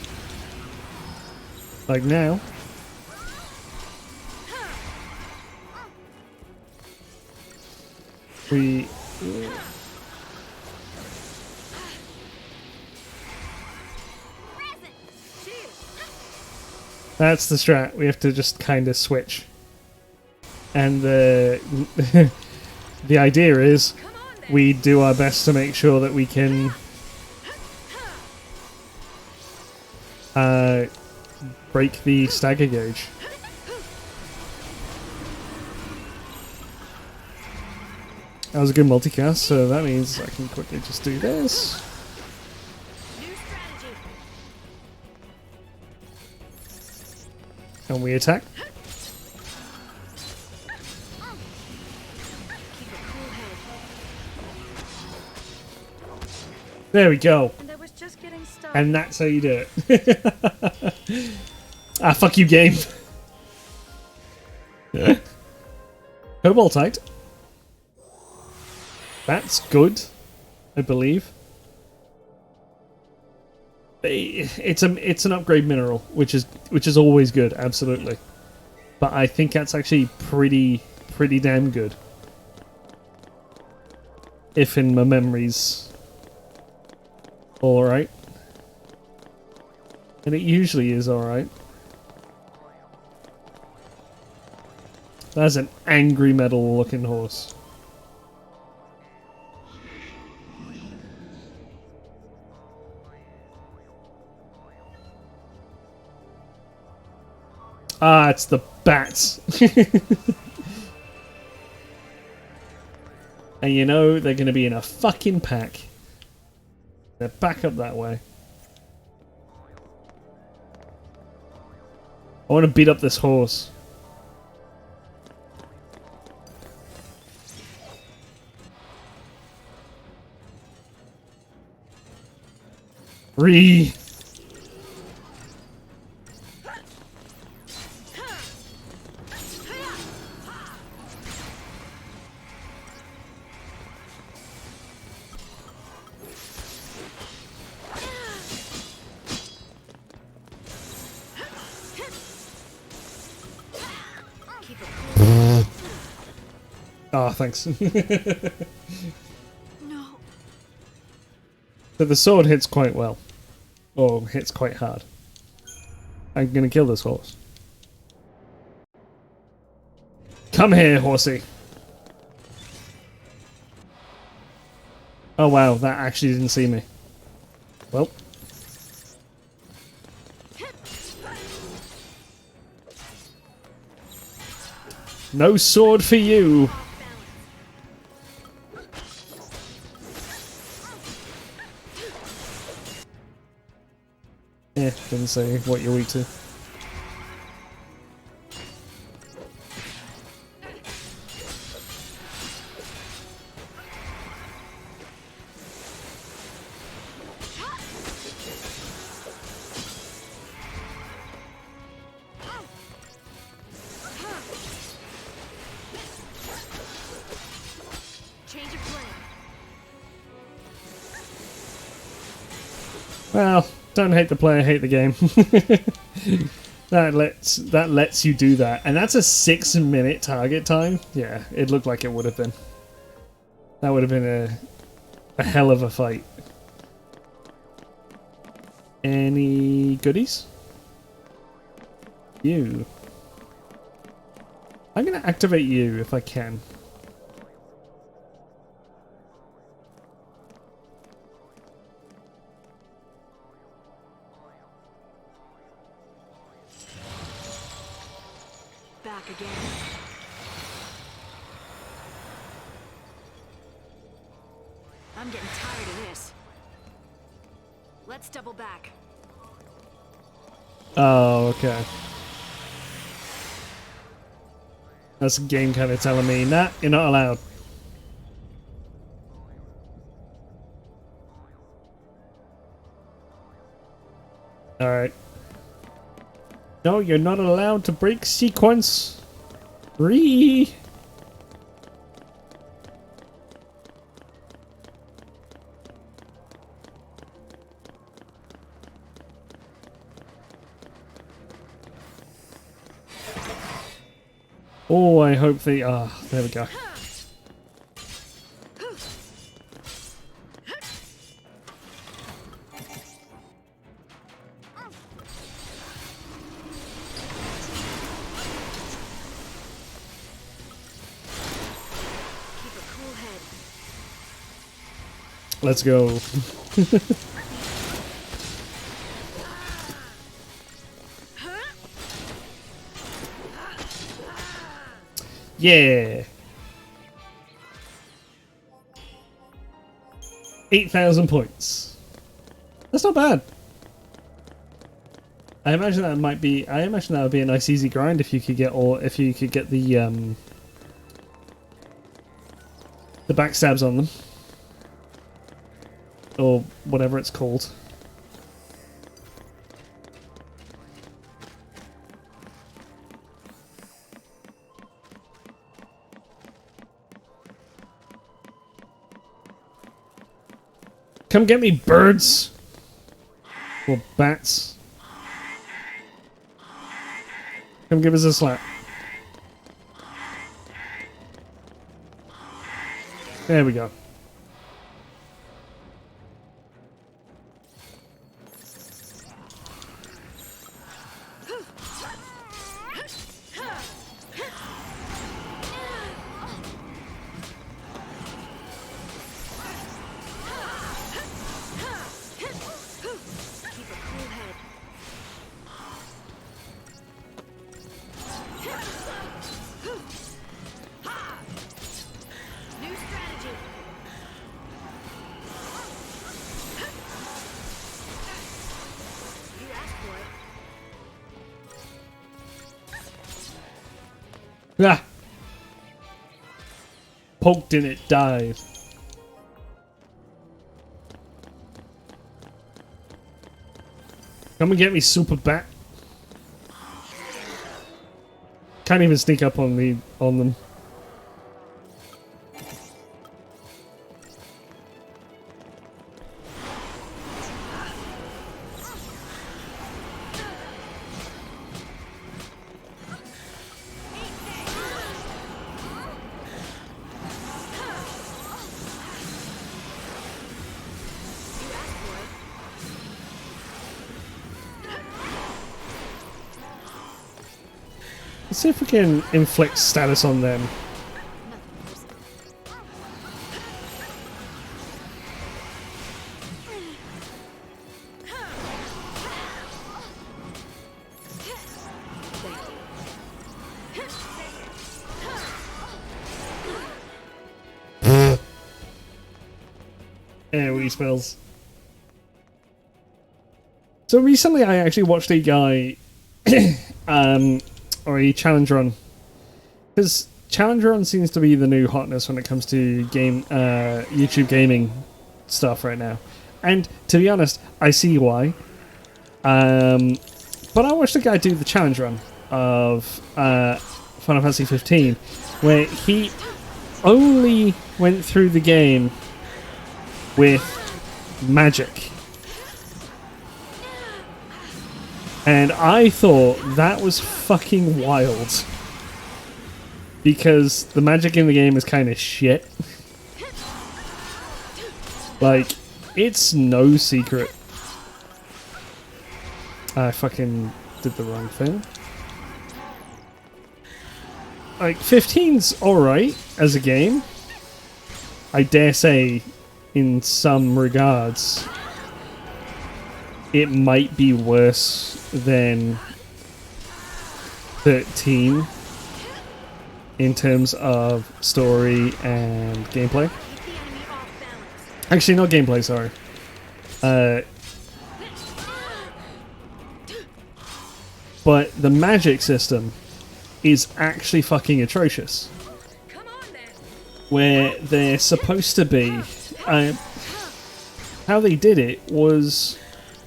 like now, we that's the strat. We have to just kind of switch, and the the idea is we do our best to make sure that we can break the stagger gauge. That was a good multicast, so that means I can quickly just do this. New strategy. And we attack. Keep a cool head. There we go. And I was just getting started. And that's how you do it. Ah, fuck you, game. Cobaltite. That's good, I believe. It's an upgrade mineral, which is always good, absolutely. But I think that's actually pretty damn good. If in my memory's all right, and it usually is all right. That's an angry metal looking horse. Ah, it's the bats. And you know they're going to be in a fucking pack. They're back up that way. I want to beat up this horse. Keep it. Oh, thanks. No. So the sword hits quite well. Or hits quite hard. I'm gonna kill this horse. Come here, horsey. Oh wow, that actually didn't see me. Well. No sword for you. Yeah, didn't say what you're weak to. Change of plan. Well, don't hate the player, hate the game. That lets you do that, and that's a 6-minute target time. Yeah, it looked like it would have been. That would have been a hell of a fight. Any goodies? You. I'm gonna activate you if I can. Back again. I'm getting tired of this. Let's double back. Oh, okay. That's the game kind of telling me, nah, you're not allowed. Alright. No, you're not allowed to break sequence. Oh, I hope they... Ah, there we go. Keep a cool head. Let's go. Yeah. 8,000 points. That's not bad. I imagine that might be. I imagine that would be a nice easy grind if you could get the backstabs on them, or whatever it's called. Come get me, birds! Or bats. Come give us a slap. There we go. Keep a cool head. New strategy. poked and it died. Come and get me, super bat. Can't even sneak up on them. Let's see if we can inflict status on them. AoE spells. So recently I actually watched a guy or a challenge run, because challenge run seems to be the new hotness when it comes to YouTube gaming stuff right now, and to be honest I see why. But I watched a guy do the challenge run of Final Fantasy XV, where he only went through the game with magic. And I thought that was fucking wild. Because the magic in the game is kind of shit. Like, it's no secret. I fucking did the wrong thing. Like, 15's alright as a game. I dare say, in some regards, it might be worse than 13 in terms of story and gameplay. Actually, not gameplay, sorry. But the magic system is actually fucking atrocious. Where they're supposed to be... how they did it was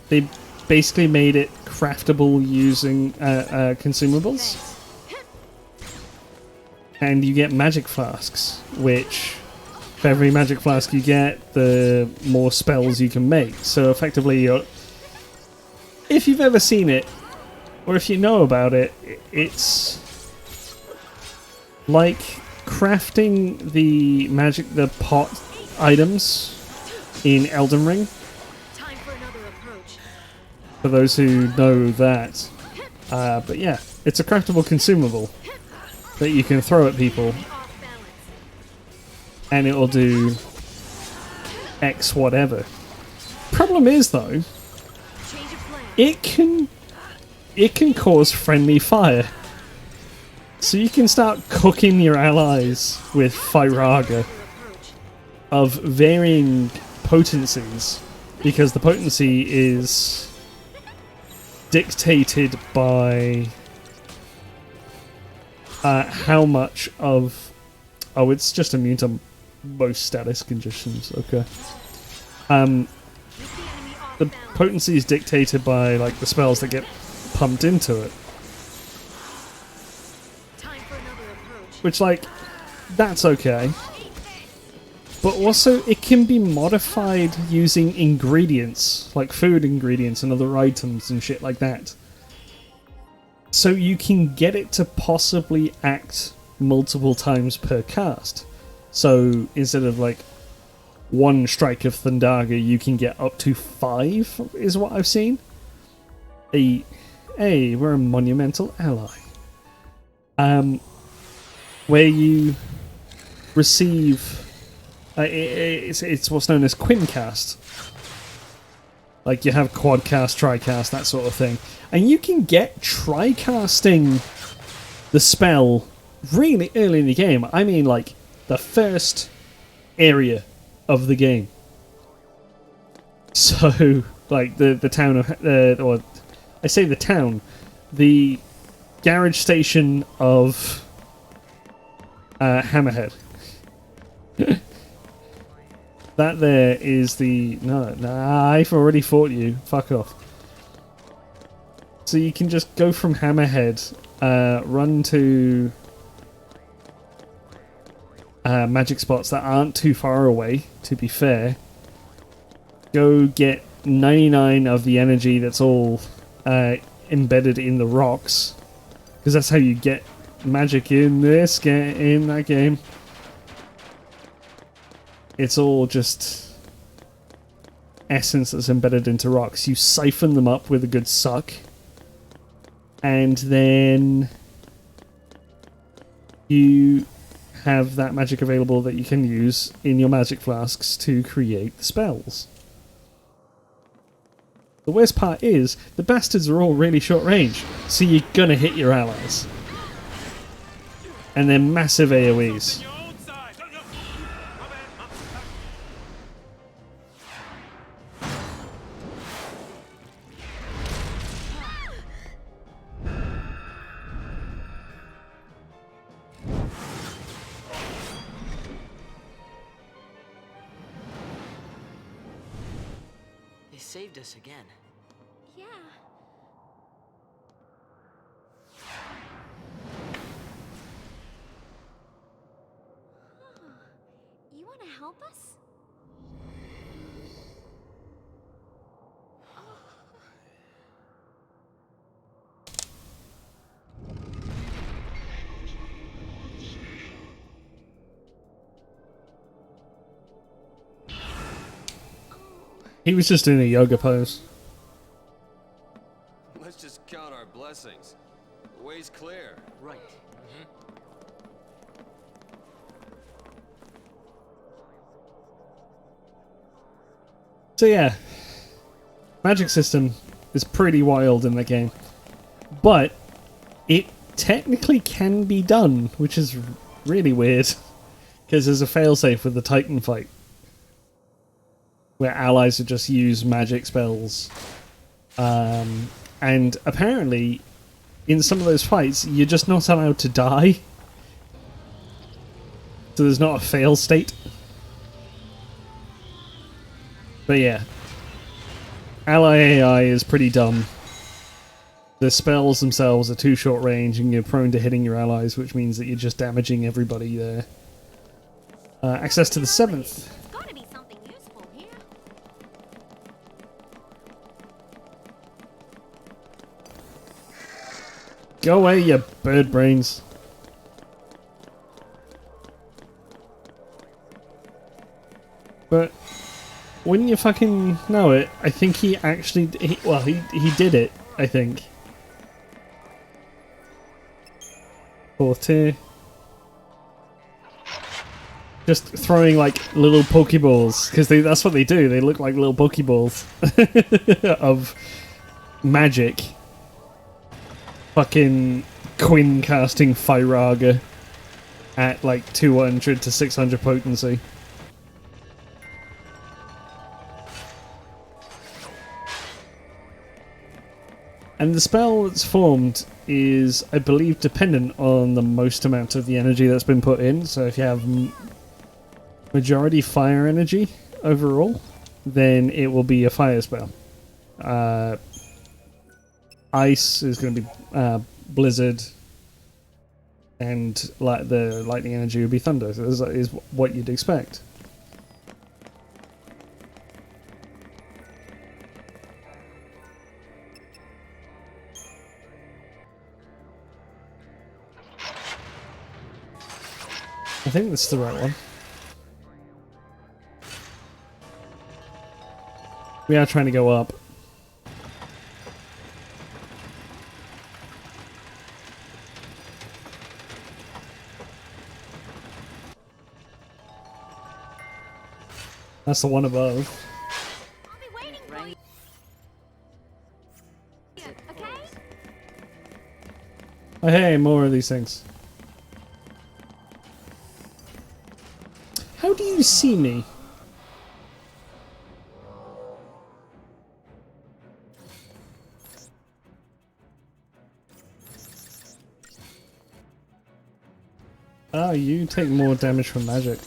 they basically made it craftable using consumables. And you get magic flasks, which for every magic flask you get, the more spells you can make. So effectively, if you've ever seen it, or if you know about it, it's like crafting the pot items in Elden Ring. For those who know that. But yeah, it's a craftable consumable that you can throw at people and it'll do X whatever. Problem is though, it can cause friendly fire. So you can start cooking your allies with Firaga of varying potencies, because the potency is dictated by how much of... Oh, it's just immune to most status conditions, okay. The potency is dictated by like the spells that get pumped into it. Which, like, that's okay. But also, it can be modified using ingredients, like food ingredients and other items and shit like that. So you can get it to possibly act multiple times per cast. So instead of like one strike of Thundaga, you can get up to 5, is what I've seen. Hey, we're a monumental ally. Where you receive... it's what's known as Quincast. Like, you have Quadcast, Tricast, that sort of thing. And you can get Tricasting the spell really early in the game. I mean, like, the first area of the game. So, like, the town of... or, I say the town. The garage station of... Hammerhead. That there is the... No, I've already fought you. Fuck off. So you can just go from Hammerhead, run to magic spots that aren't too far away, to be fair. Go get 99 of the energy that's all embedded in the rocks. Because that's how you get magic in in that game. It's all just essence that's embedded into rocks. You siphon them up with a good suck. And then you have that magic available that you can use in your magic flasks to create the spells. The worst part is, the bastards are all really short range, so you're gonna hit your allies. And they're massive AoEs. They saved us again. Yeah. You want to help us? He was just in a yoga pose. Let's just count our blessings. The way's clear. Right. So yeah, magic system is pretty wild in the game, but it technically can be done, which is really weird, because there's a failsafe with the Titan fight, where allies would just use magic spells, and apparently, in some of those fights, you're just not allowed to die, so there's not a fail state. But yeah, ally AI is pretty dumb. The spells themselves are too short range and you're prone to hitting your allies, which means that you're just damaging everybody there. Access to the 7th. There's got to be something useful here. Go away, you bird brains. But wouldn't you fucking know it? I think he actually... He did it, I think. 4th tier. Just throwing, like, little Pokeballs. Because that's what they do. They look like little Pokeballs. of magic. Fucking Quinn casting Firaga at, like, 200 to 600 potency. And the spell that's formed is, I believe, dependent on the most amount of the energy that's been put in. So if you have majority fire energy overall, then it will be a fire spell. Ice is going to be blizzard, and the lightning energy would be thunder. So this is what you'd expect. I think that's the right one. We are trying to go up. That's the one above. I'll be waiting for you. Okay? Oh hey, more of these things. How do you see me? Oh, you take more damage from magic.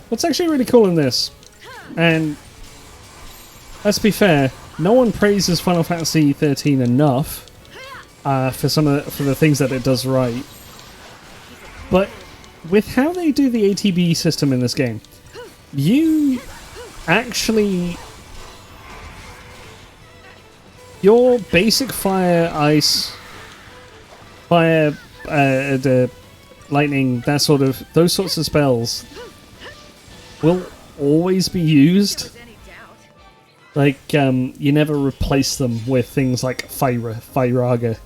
what's actually really cool in this, and let's be fair, no one praises Final Fantasy XIII enough for the things that it does right. But with how they do the ATB system in this game, you actually, your basic fire, ice, fire, the lightning, those sorts of spells will always be used. Like, you never replace them with things like Firaja,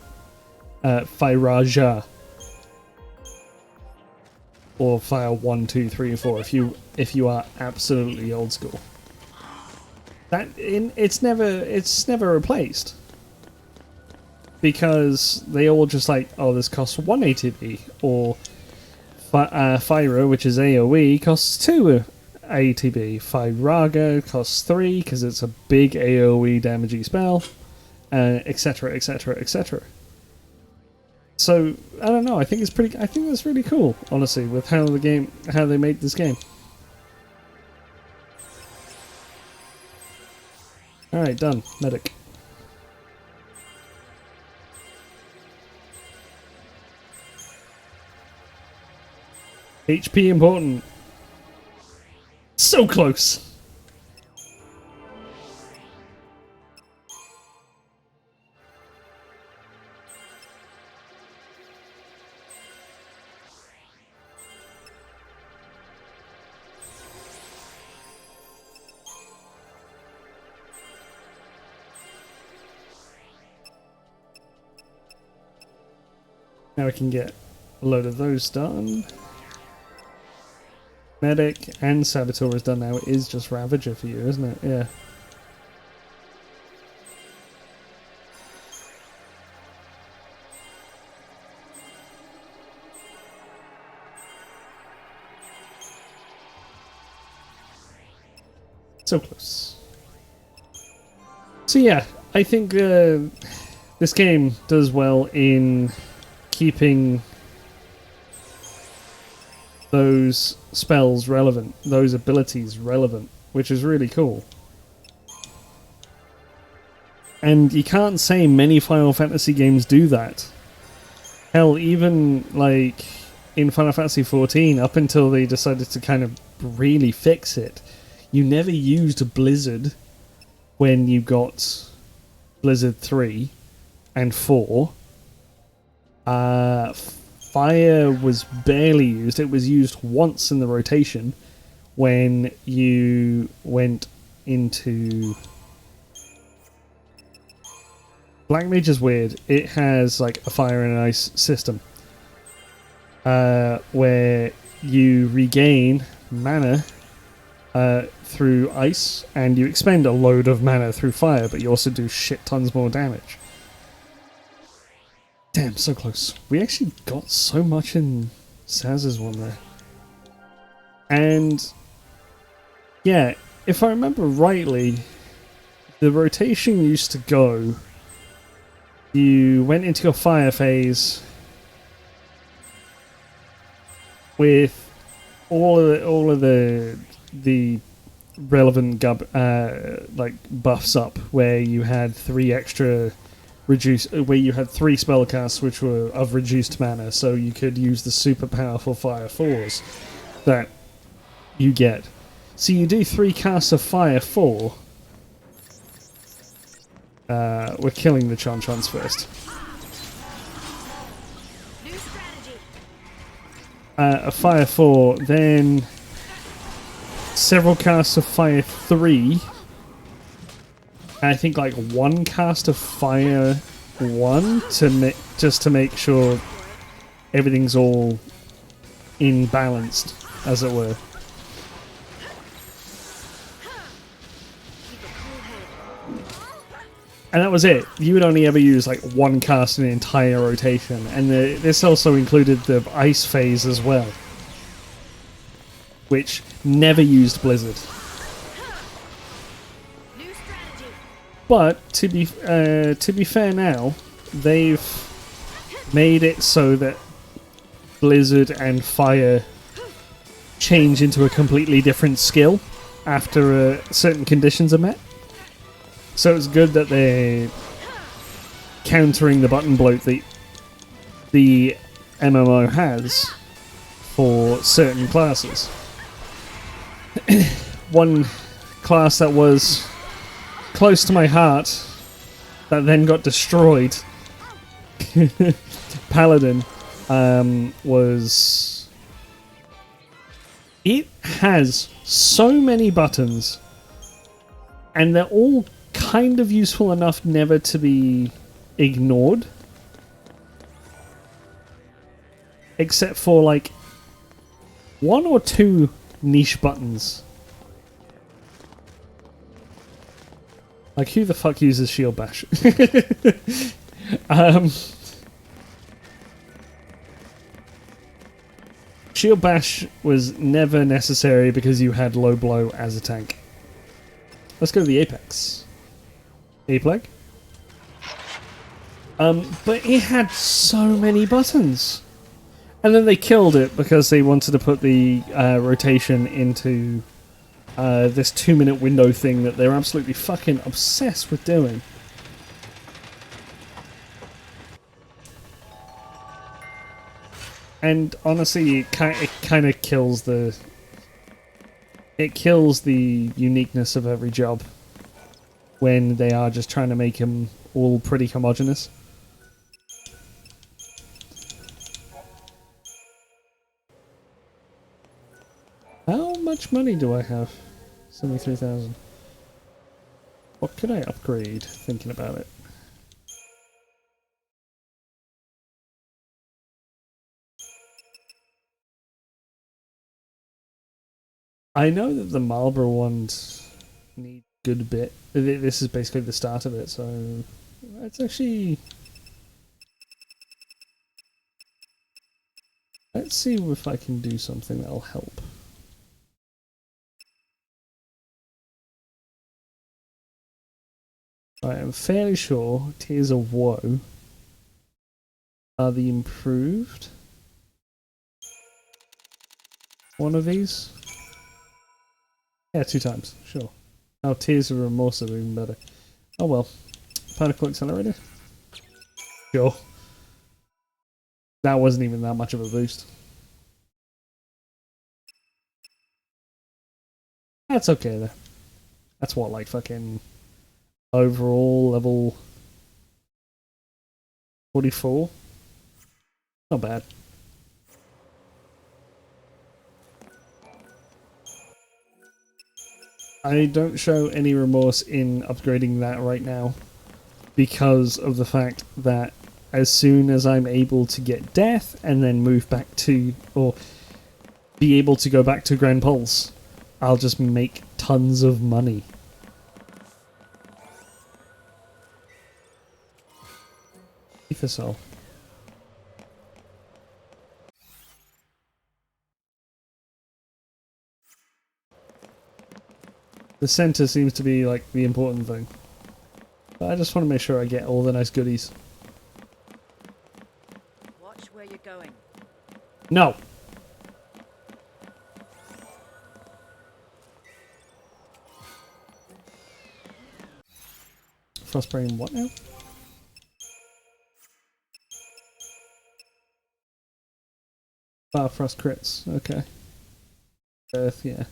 or Fire 1, 2, 3, and 4. If you are absolutely old school, it's never replaced, because they all just like, oh, this costs 1 ATB, or Fyra, which is AoE, costs 2 ATB. Firaga costs 3 because it's a big AoE damagey spell, etc, etc, etc. So I don't know. I think that's really cool, honestly, with how they made this game. All right, done. Medic. HP important. So close. Now we can get a load of those done. Medic and Saboteur is done now. It is just Ravager for you, isn't it? Yeah. So close. So yeah, I think this game does well in keeping those spells relevant, those abilities relevant, which is really cool. And you can't say many Final Fantasy games do that. Hell, even like in Final Fantasy XIV, up until they decided to kind of really fix it, you never used Blizzard when you got Blizzard 3 and 4. Fire was barely used. It was used once in the rotation when you went into... Black Mage is weird. It has like a fire and ice system where you regain mana through ice, and you expend a load of mana through fire, but you also do shit tons more damage. Damn, so close. We actually got so much in Saz's one there. And yeah, if I remember rightly, the rotation used to go, you went into your fire phase with all of the relevant like buffs up, where you had 3 extra where you had 3 spellcasts which were of reduced mana, so you could use the super powerful Fire 4s that you get. So you do 3 casts of Fire 4. We're killing the Chon-Chons first. New strategy. A Fire 4, then several casts of Fire 3. I think like 1 cast of Fire 1 just to make sure everything's all in balanced, as it were. And that was it. You would only ever use like 1 cast in the entire rotation, and this also included the ice phase as well, which never used Blizzard. But to be fair now, they've made it so that Blizzard and Fire change into a completely different skill after certain conditions are met. So it's good that they're countering the button bloat that the MMO has for certain classes. One class that was close to my heart that then got destroyed, Paladin, was... It has so many buttons, and they're all kind of useful enough never to be ignored. Except for, like, one or two niche buttons. Like, who the fuck uses Shield Bash? Shield Bash was never necessary because you had low blow as a tank. Let's go to the Apex. A-Plague? But it had so many buttons. And then they killed it because they wanted to put the rotation into this 2-minute window thing that they're absolutely fucking obsessed with doing. And honestly, it kind of kills the... It kills the uniqueness of every job when they are just trying to make them all pretty homogeneous. How much money do I have? 73,000. What could I upgrade, thinking about it? I know that the Marlboro ones need a good bit. This is basically the start of it, so... Let's actually... Let's see if I can do something that'll help. I am fairly sure Tears of Woe are the improved one of these. Yeah, 2 times, sure. Oh, Tears of Remorse are even better. Oh well. Particle Accelerator? Sure. That wasn't even that much of a boost. That's okay though. That's what, like fucking overall level 44? Not bad. I don't show any remorse in upgrading that right now because of the fact that as soon as I'm able to get death and then move back to, or be able to go back to Grand Pulse, I'll just make tons of money. Ether Soul. The center seems to be like the important thing. But I just want to make sure I get all the nice goodies. Watch where you're going. No! Frostbrain what now? Frost crits, okay. Earth, yeah.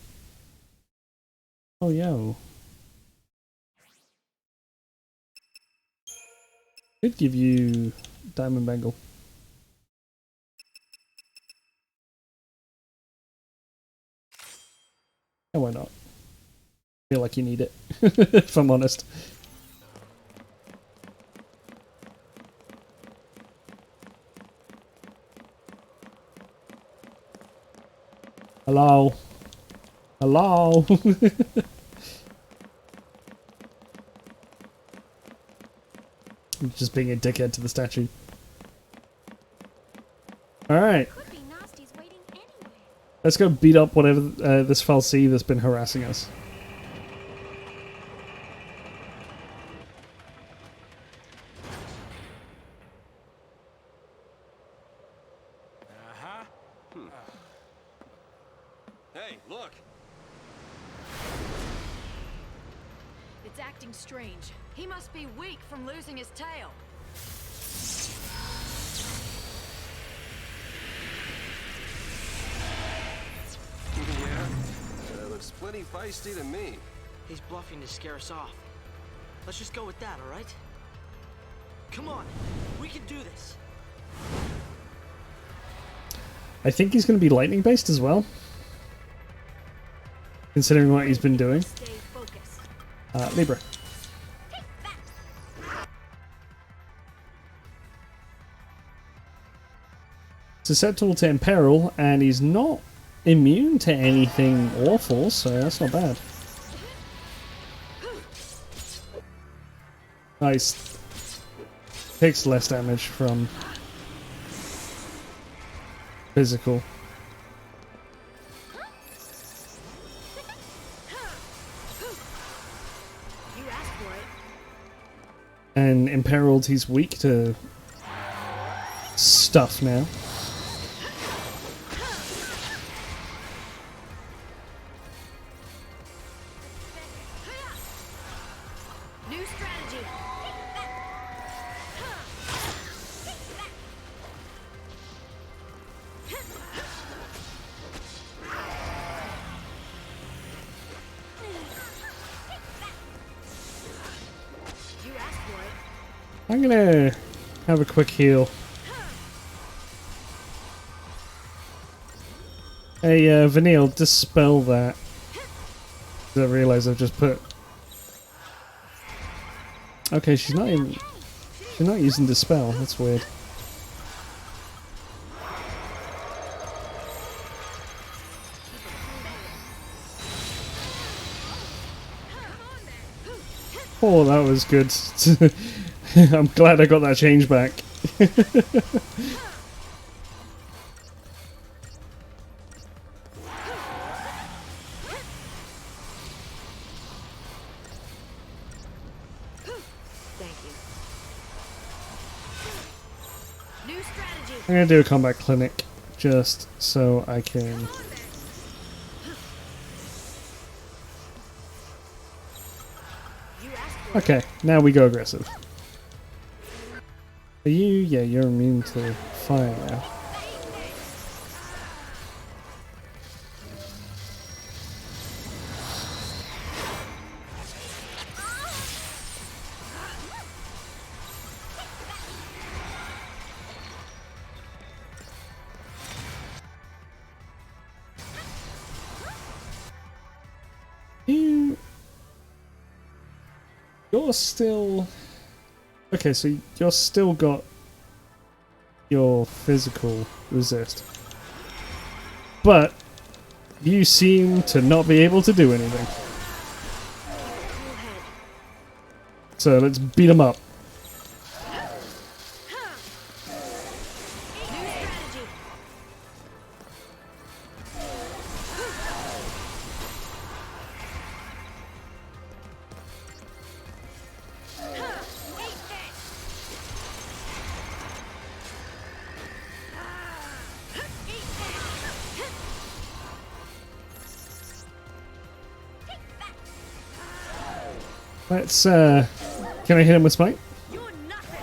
Oh, yo. Could give you Diamond Bangle. Yeah, why not? Feel like you need it, if I'm honest. Hello? Hello? I'm just being a dickhead to the statue. Alright. Could be nasties waiting anyway. Let's go beat up whatever this fal'Cie that's been harassing us. Look. It's acting strange. He must be weak from losing his tail. Yeah. Looks plenty feisty to me. He's bluffing to scare us off. Let's just go with that, all right? Come on, we can do this. I think he's going to be lightning based as well, considering what he's been doing. Stay focused. Libra. Susceptible to imperil, and he's not immune to anything awful, so that's not bad. Nice. Takes less damage from physical. You asked for it. And imperiled, he's weak to stuff now. New strategy. You asked for it. I'm gonna have a quick heal. Hey, Vanille, dispel that. I realize I've just put. Okay, she's not even. She's not using dispel. That's weird. Oh, that was good. I'm glad I got that change back. Thank you. New strategy. I'm gonna do a combat clinic just so I can. You asked for it. Okay, now we go aggressive. Are you? Yeah, you're immune to fire now. You're still... Okay, so you're still got your physical resist. But you seem to not be able to do anything. Cool head. So let's beat them up. New strategy. Let's, can I hit him with smite? You're nothing.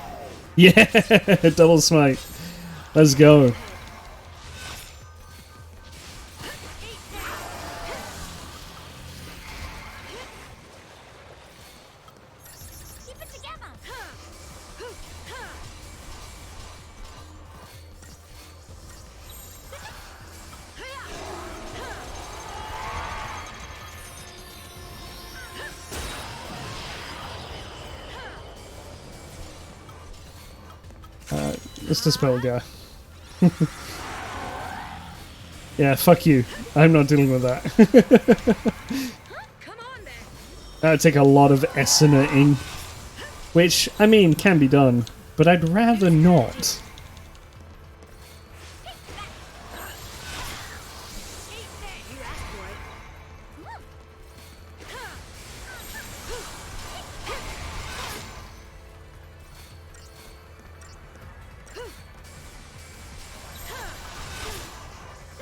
Yeah! Double smite. Let's go. Keep it together. Let's dispel guy. Yeah, fuck you. I'm not dealing with that. Come on then. That'd take a lot of Essenating. Which, I mean, can be done. But I'd rather not. You asked for it.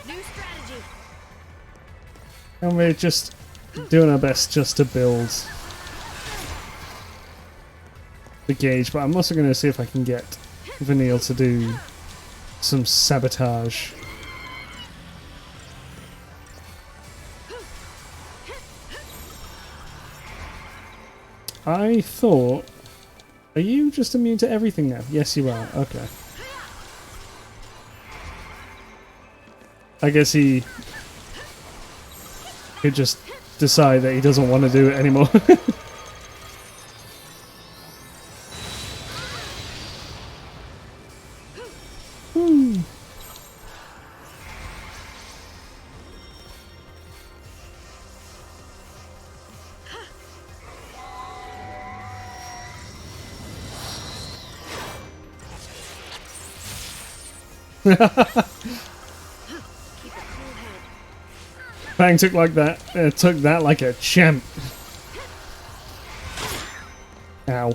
New strategy. And we're just doing our best just to build the gauge, but I'm also going to see if I can get Vanille to do some sabotage. I thought... Are you just immune to everything now? Yes, you are. Okay. I guess he could just decide that he doesn't want to do it anymore. Fang took that like a champ. Ow.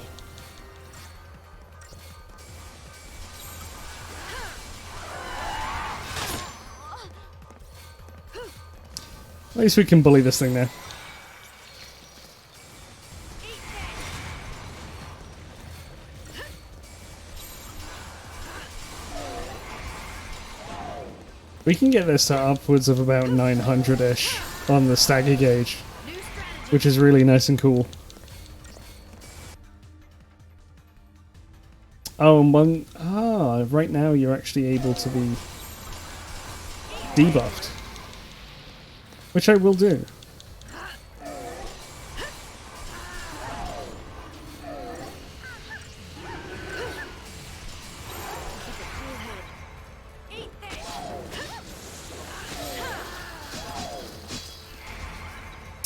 At least we can bully this thing now. We can get this to upwards of about 900-ish on the stagger gauge, which is really nice and cool. Oh, and right now you're actually able to be debuffed, which I will do.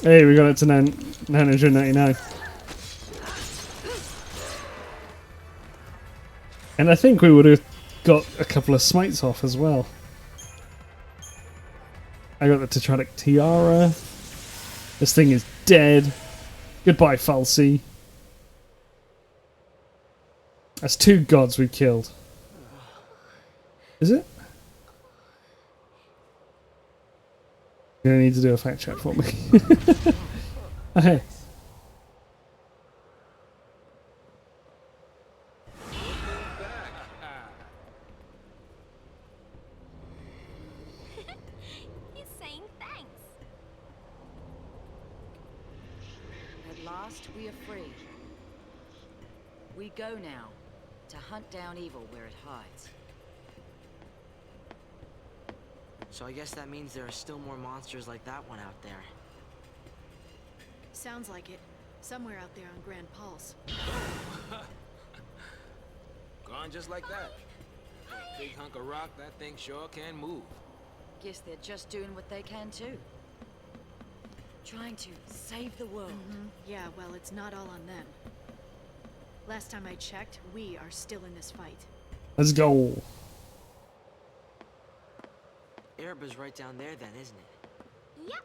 Hey, we got it to 999. And I think we would have got a couple of smites off as well. I got the Tetronic Tiara. This thing is dead. Goodbye, Falsey. That's 2 gods we've killed. Is it? You don't need to do a fact check for me. Okay. He's saying thanks. At last, we are free. We go now to hunt down evil where it hides. So I guess that means there are still more monsters like that one out there. Sounds like it. Somewhere out there on Grand Pulse. Gone just like that. For a big hunk of rock, that thing sure can move. Guess they're just doing what they can too. Trying to save the world. Yeah, well, it's not all on them. Last time I checked, we are still in this fight. Let's go. Oerba's right down there then, isn't it? Yep.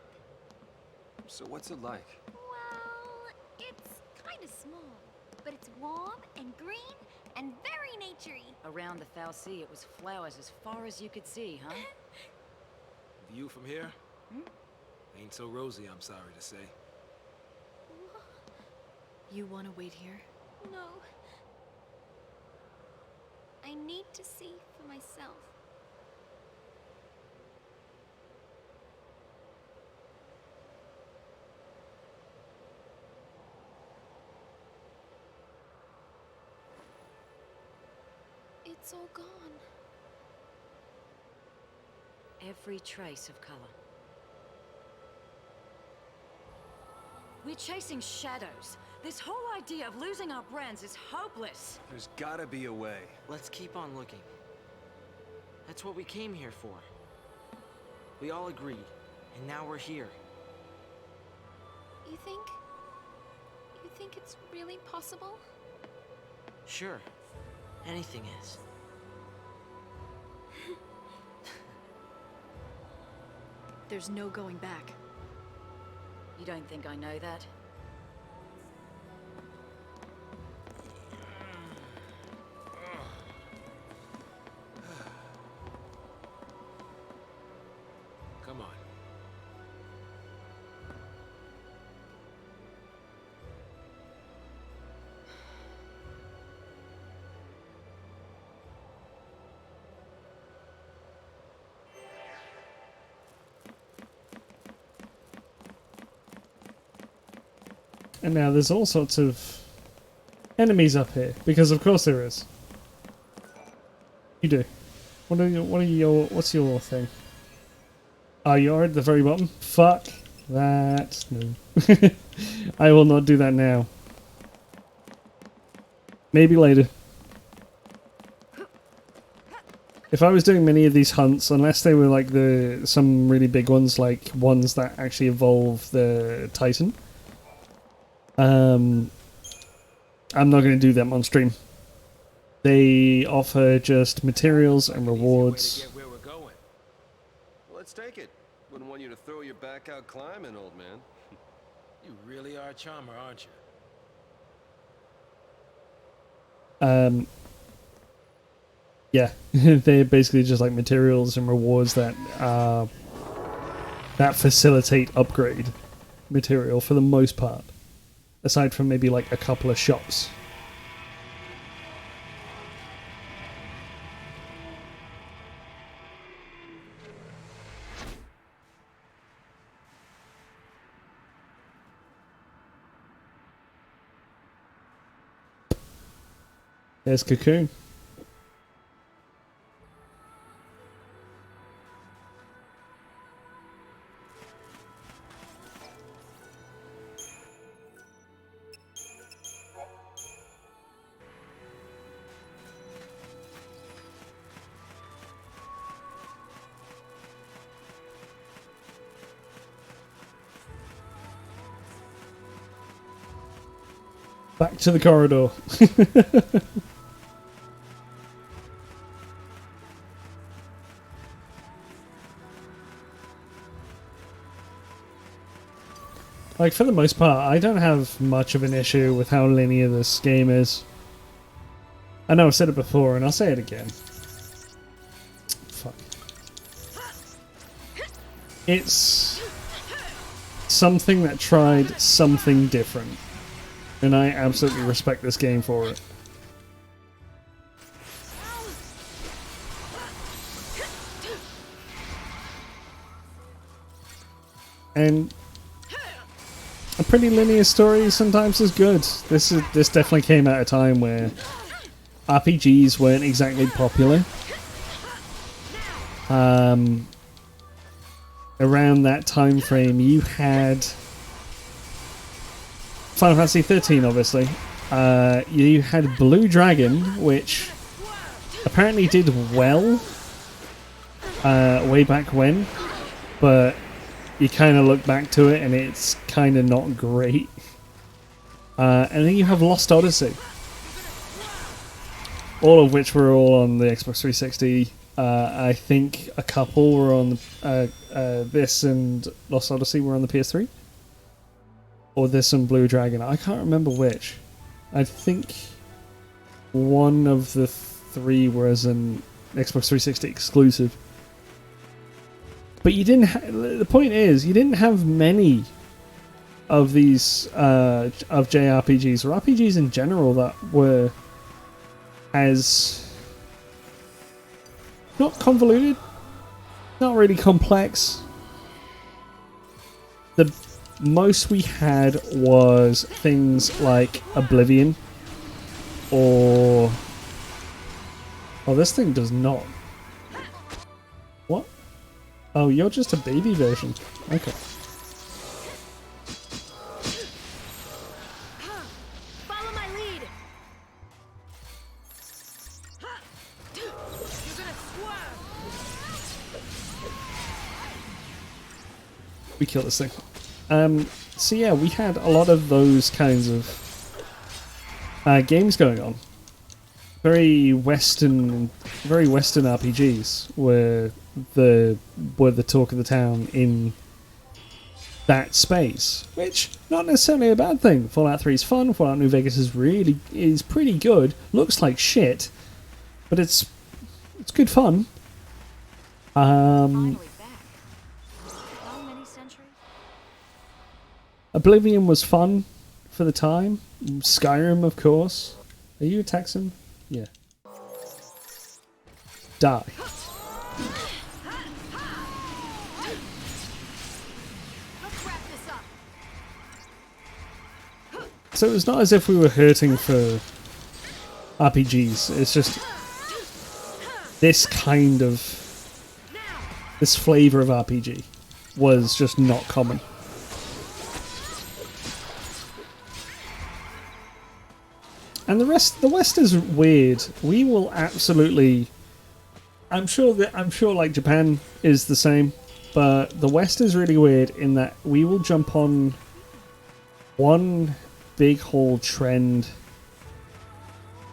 So what's it like? Well, it's kind of small, but it's warm and green and very naturey. Around the Foul Sea, it was flowers as far as you could see, huh? View from here? Ain't so rosy, I'm sorry to say. You want to wait here? No. I need to see for myself. It's all gone. Every trace of color. We're chasing shadows. This whole idea of losing our brands is hopeless. There's gotta be a way. Let's keep on looking. That's what we came here for. We all agreed, and now we're here. You think it's really possible? Sure. Anything is. There's no going back. You don't think I know that? Come on. And now there's all sorts of enemies up here, because of course there is. You do. What's your thing? Oh, you're at the very bottom? Fuck that. No. I will not do that now. Maybe later. If I was doing many of these hunts, unless they were like some really big ones, like ones that actually evolve the Titan, I'm not going to do them on stream. They offer just materials and rewards. Where we're going. Let's take it. Wouldn't want you to throw your back out climbing, old man. You really are a charmer, aren't you? Yeah, they're basically just like materials and rewards that facilitate upgrade material for the most part, aside from maybe like a couple of shops. There's Cocoon. Back to the corridor. Like, for the most part, I don't have much of an issue with how linear this game is. I know I've said it before, and I'll say it again. Fuck. It's something that tried something different. And I absolutely respect this game for it. And a pretty linear story sometimes is good. This definitely came at a time where RPGs weren't exactly popular. Around that time frame, you had Final Fantasy XIII, obviously. You had Blue Dragon, which apparently did well way back when, but you kind of look back to it and it's kind of not great. And then you have Lost Odyssey, all of which were all on the Xbox 360. I think a couple were on this, and Lost Odyssey were on the PS3. Or this and Blue Dragon. I can't remember which. I think one of the three was an Xbox 360 exclusive. But you didn't. The point is, you didn't have many of these of JRPGs or RPGs in general that were as not convoluted, not really complex. The most we had was things like Oblivion, or oh, this thing does not. What? Oh, you're just a baby version. Okay. Follow my lead. You're gonna swerve. We kill this thing. So yeah, we had a lot of those kinds of games going on. Very Western RPGs were the talk of the town in that space, which not necessarily a bad thing. Fallout 3 is fun. Fallout New Vegas is pretty good. Looks like shit, but it's good fun. Finally back. How many centuries? Oblivion was fun for the time. Skyrim, of course. Are you a Texan? Yeah. Die. Let's wrap this up. So it's not as if we were hurting for RPGs. It's just this kind of this flavor of RPG was just not common. And the West is weird. We will absolutely. I'm sure like Japan is the same, but the West is really weird in that we will jump on one big haul trend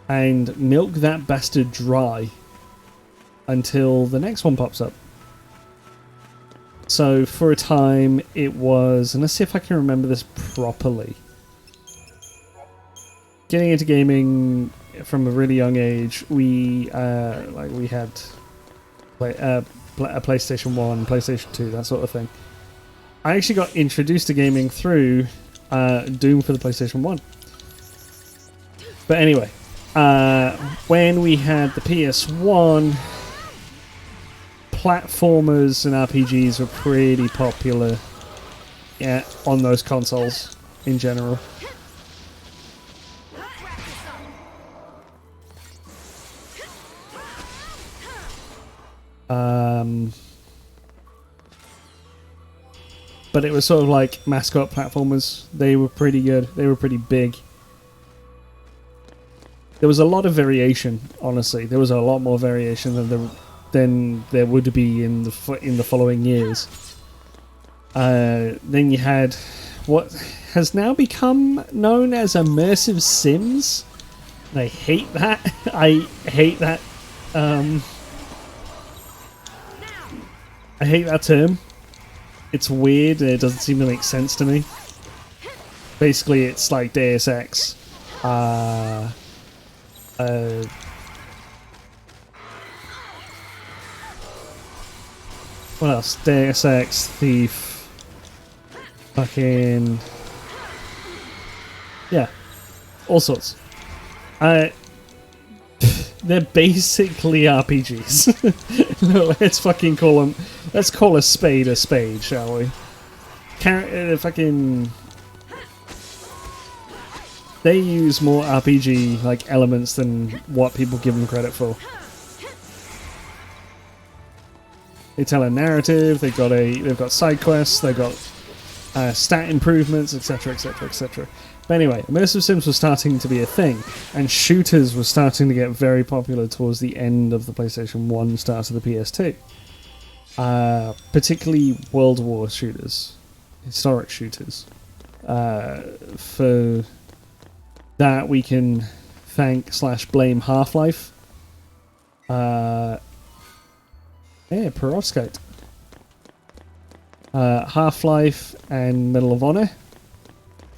and milk that bastard dry until the next one pops up. So for a time it was, and let's see if I can remember this properly. Getting into gaming from a really young age, we had a PlayStation 1, PlayStation 2, that sort of thing. I actually got introduced to gaming through Doom for the PlayStation 1. But anyway, when we had the PS1, platformers and RPGs were pretty popular on those consoles in general. But it was sort of like mascot platformers. They were pretty good. They were pretty big. There was a lot of variation, honestly. There was a lot more variation than there would be in the following years. Then you had what has now become known as immersive sims. And I hate that. I hate that. I hate that term. It's weird and it doesn't seem to make sense to me. Basically, it's like Deus Ex. What else? Deus Ex, Thief. Fucking... yeah. All sorts. They're basically RPGs. No, let's fucking call them... let's call a spade, shall we? Fucking... they use more RPG like elements than what people give them credit for. They tell a narrative. They've got side quests. They've got stat improvements, etc., etc., etc. But anyway, immersive sims was starting to be a thing, and shooters were starting to get very popular towards the end of the PlayStation 1, start of the PS2. Particularly World War shooters, historic shooters. For that, we can thank/blame Half-Life. Yeah, Perovskite. Half-Life and Medal of Honor.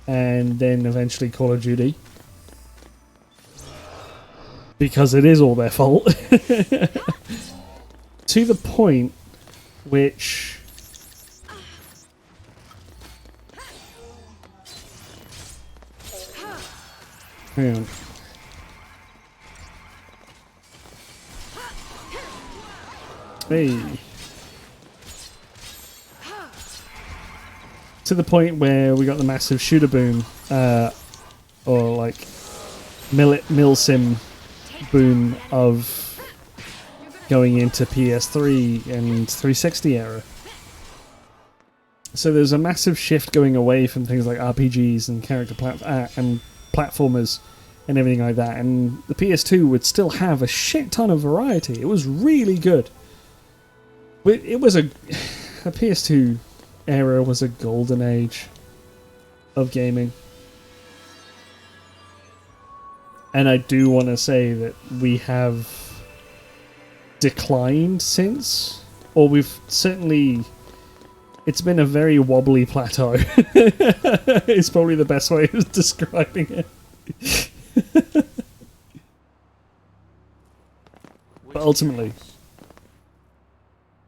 And then eventually Call of Duty. Because it is all their fault. To the point which... hang on. Hey. To the point where we got the massive shooter boom, or like mil-sim boom of going into PS3 and 360 era. So there's a massive shift going away from things like RPGs and and platformers and everything like that. And the PS2 would still have a shit ton of variety. It was really good. It was a PS2 era was a golden age of gaming. And I do want to say that we have declined since, or we've certainly... it's been a very wobbly plateau. It's probably the best way of describing it. But ultimately...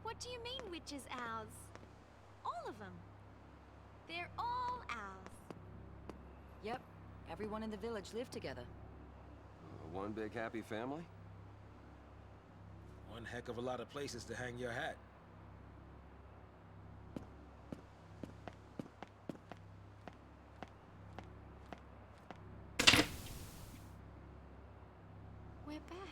What do you mean, which is ours? All of them. They're all ours. Yep, everyone in the village lived together. One big happy family? One heck of a lot of places to hang your hat. we're back.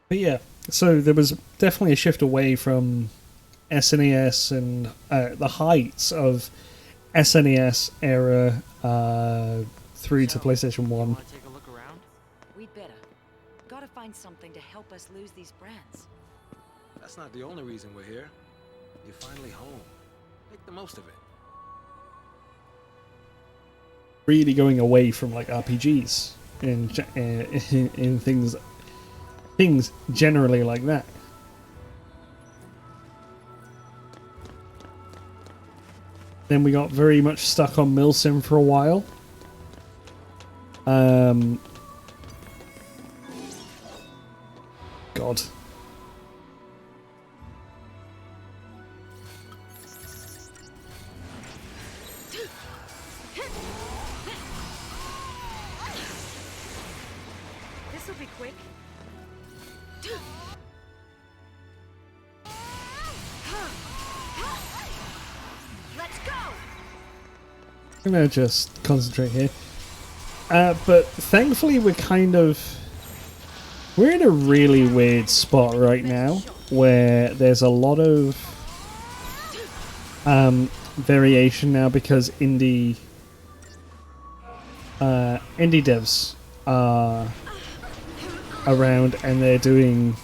But yeah, so there was definitely a shift away from SNES and the heights of SNES era through to PlayStation 1. Want to take a look around? We'd better. Gotta find something to help us lose these brands. That's not the only reason we're here. You're finally home. Make the most of it. Really going away from like RPGs in things generally like that. Then we got very much stuck on Milsim for a while. God. This'll be quick. Let's go! I'm gonna just concentrate here. But thankfully we're in a really weird spot right now where there's a lot of variation now because indie devs are around and they're doing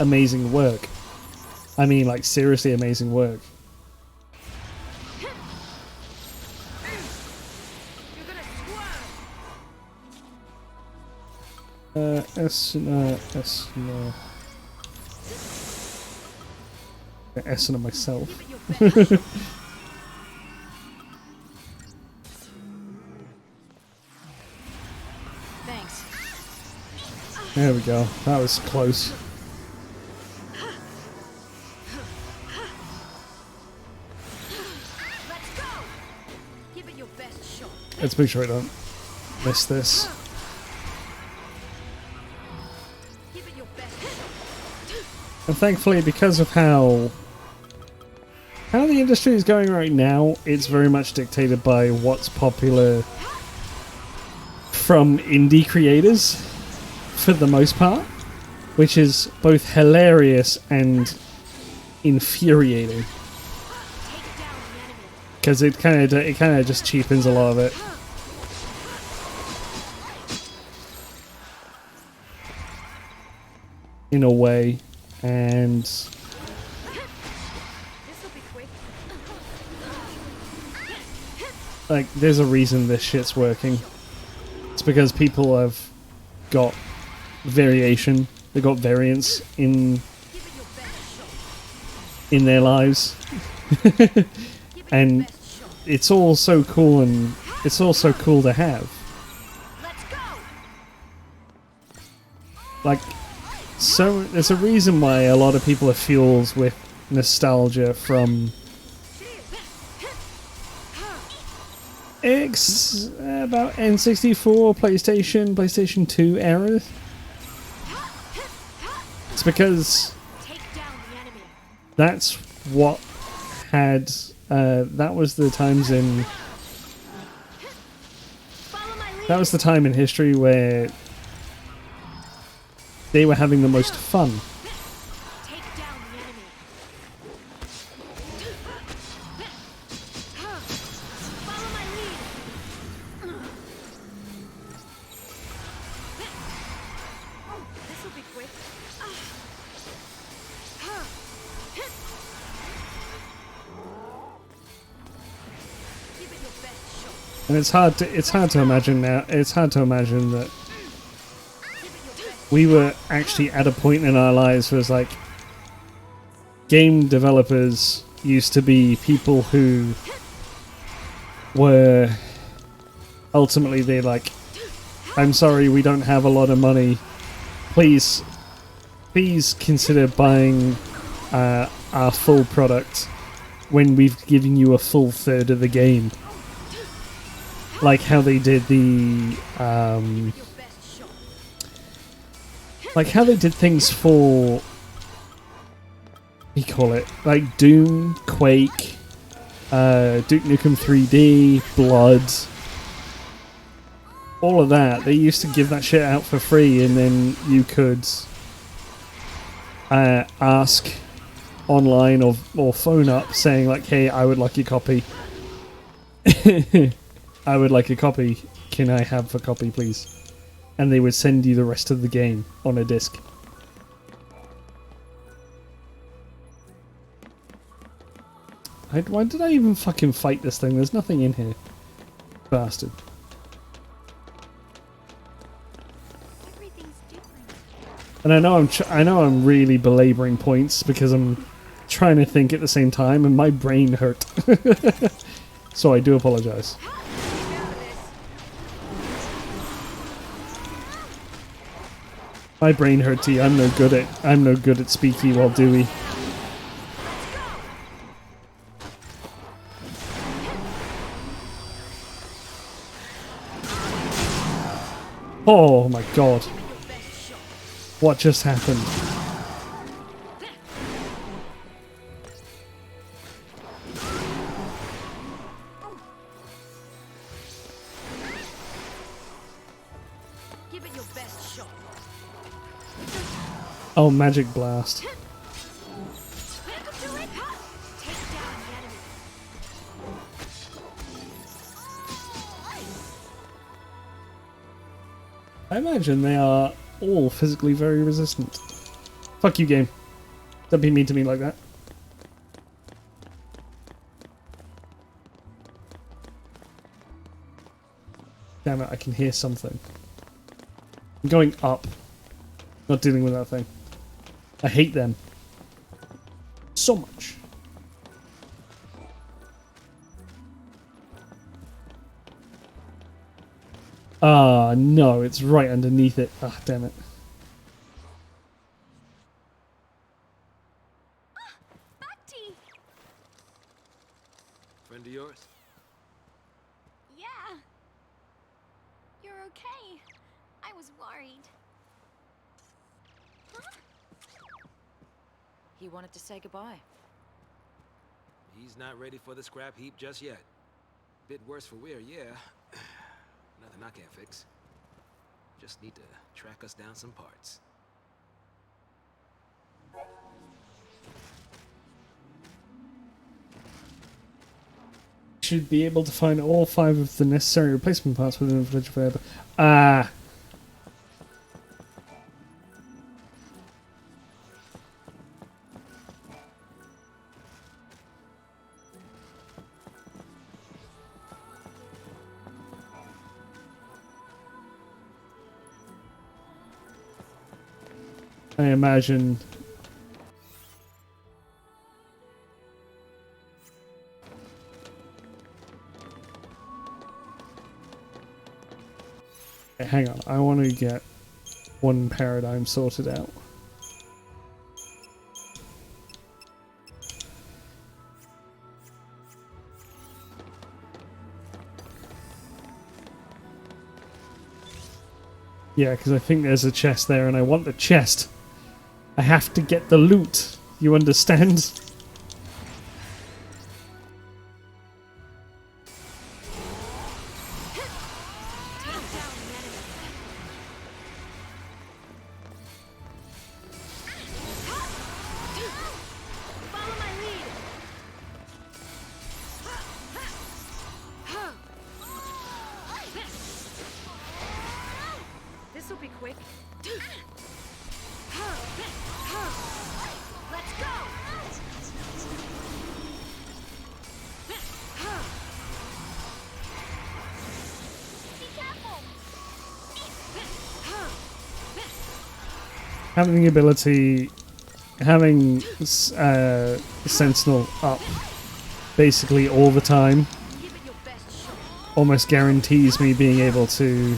amazing work. I mean, like, seriously amazing work. S no. S on myself. Thanks. There we go. That was close. Let's go! Give it your best shot. Let's make sure I don't miss this. Give it your best shot. And thankfully, because of how the industry is going right now, it's very much dictated by what's popular from indie creators, for the most part, which is both hilarious and infuriating. Because it kind of just cheapens a lot of it. In a way, and This'll be quick. like, there's a reason this shit's working. It's because people have got variation, they got variance in their lives, and it's all so cool, and it's all so cool to have. Let's go! Like, so there's a reason why a lot of people are fueled with nostalgia from about N64, PlayStation 2 era. It's because Take down the enemy. that's what had that was the times in Follow my lead. that was the time in history where they were having the most fun. Take down the enemy. Follow my lead. This'll be quick. Give it your best shot. And it's hard to imagine now. It's hard to imagine that we were actually at a point in our lives where it's like game developers used to be people who were ultimately they're like, I'm sorry, we don't have a lot of money. Please consider buying our full product when we've given you a full third of the game. Like how they did the Like how they did things for, what do you call it? Like Doom, Quake, Duke Nukem 3D, Blood, all of that. They used to give that shit out for free, and then you could ask online or phone up saying like, hey, I would like a copy. I would like a copy. Can I have a copy, please? And they would send you the rest of the game on a disc. Why did I even fucking fight this thing? There's nothing in here. Bastard. Everything's different. And I know I'm really belaboring points because I'm trying to think at the same time, and my brain hurt. So I do apologize. My brain hurt too. I'm no good at speaky while Dewey. Oh my god. What just happened? Give it your best shot. Oh, Magic Blast. Take down the enemy. I imagine they are all physically very resistant. Fuck you, game. Don't be mean to me like that. Damn it, I can hear something. I'm going up. Not dealing with that thing. I hate them. So much. Ah, no, it's right underneath it. Ah, damn it. Butty! Friend of yours? Yeah. You're okay. I was worried. Huh? He wanted to say goodbye. He's not ready for the scrap heap just yet. Bit worse for wear, yeah. Nothing I can't fix. Just need to track us down some parts. Should be able to find all 5 of the necessary replacement parts within the village of Oerba. Ah! I imagine okay, hang on, I want to get one paradigm sorted out. Yeah, because I think there's a chest there and I want the chest. I have to get the loot. You understand? Follow my lead. This'll be quick. Let's go. Be careful! Having the ability, having Sentinel up basically all the time Give it your best shot. almost guarantees me being able to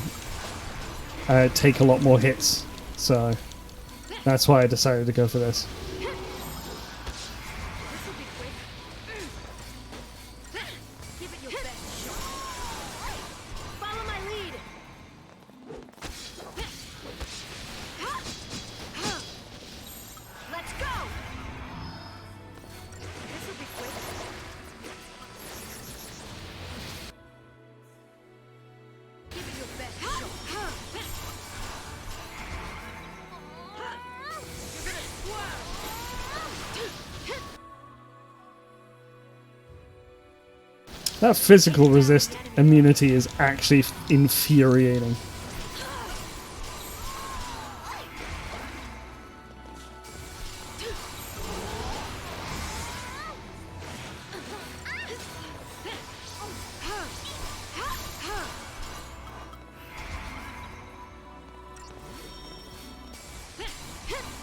take a lot more hits. So that's why I decided to go for this. This'll be quick. Give it your best shot. Follow my lead. That physical resist immunity is actually infuriating.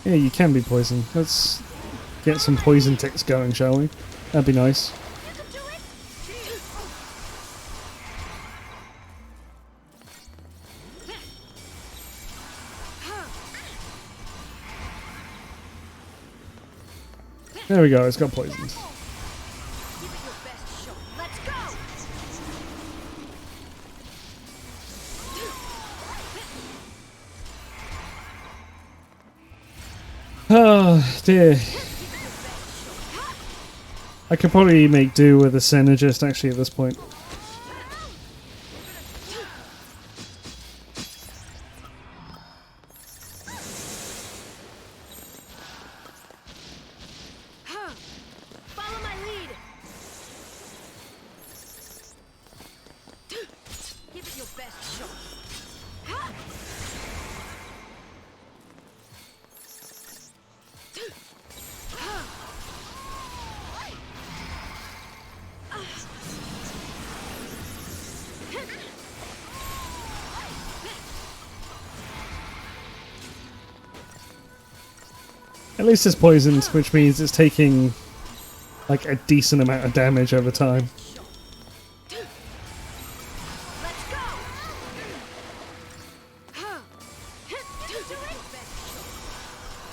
Yeah, you can be poisoned. Let's get some poison ticks going, shall we? That'd be nice. There we go, it's got poisoned. Give it your best shot. Let's go. Oh dear. I could probably make do with a synergist actually at this point. Follow my lead. Give it your best shot. At least it's poisoned, which means it's taking like a decent amount of damage over time. Let's go.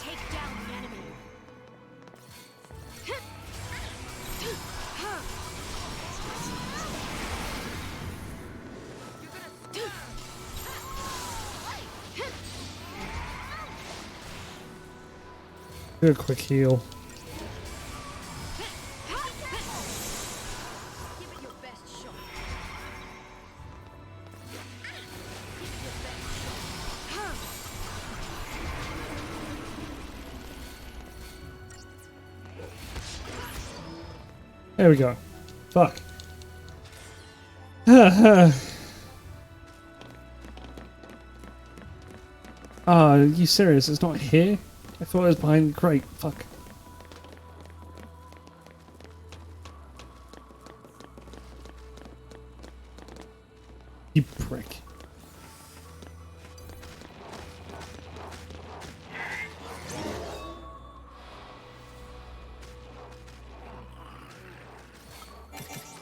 Take down the enemy. Do a quick heal. Give it your best shot. There we go. Fuck. Ah, are you serious? It's not here? I thought it was behind the crate. Fuck. You prick. Take this.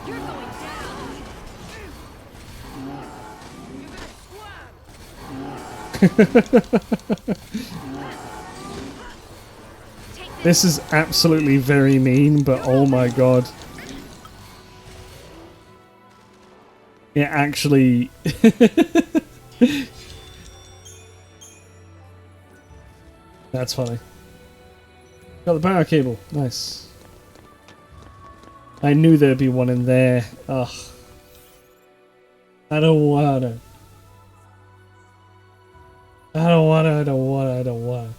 You're going down. You're gonna Take This is absolutely very mean, but oh my god. It actually... That's funny. Got the power cable. Nice. I knew there'd be one in there. Ugh. I don't wanna. I don't wanna.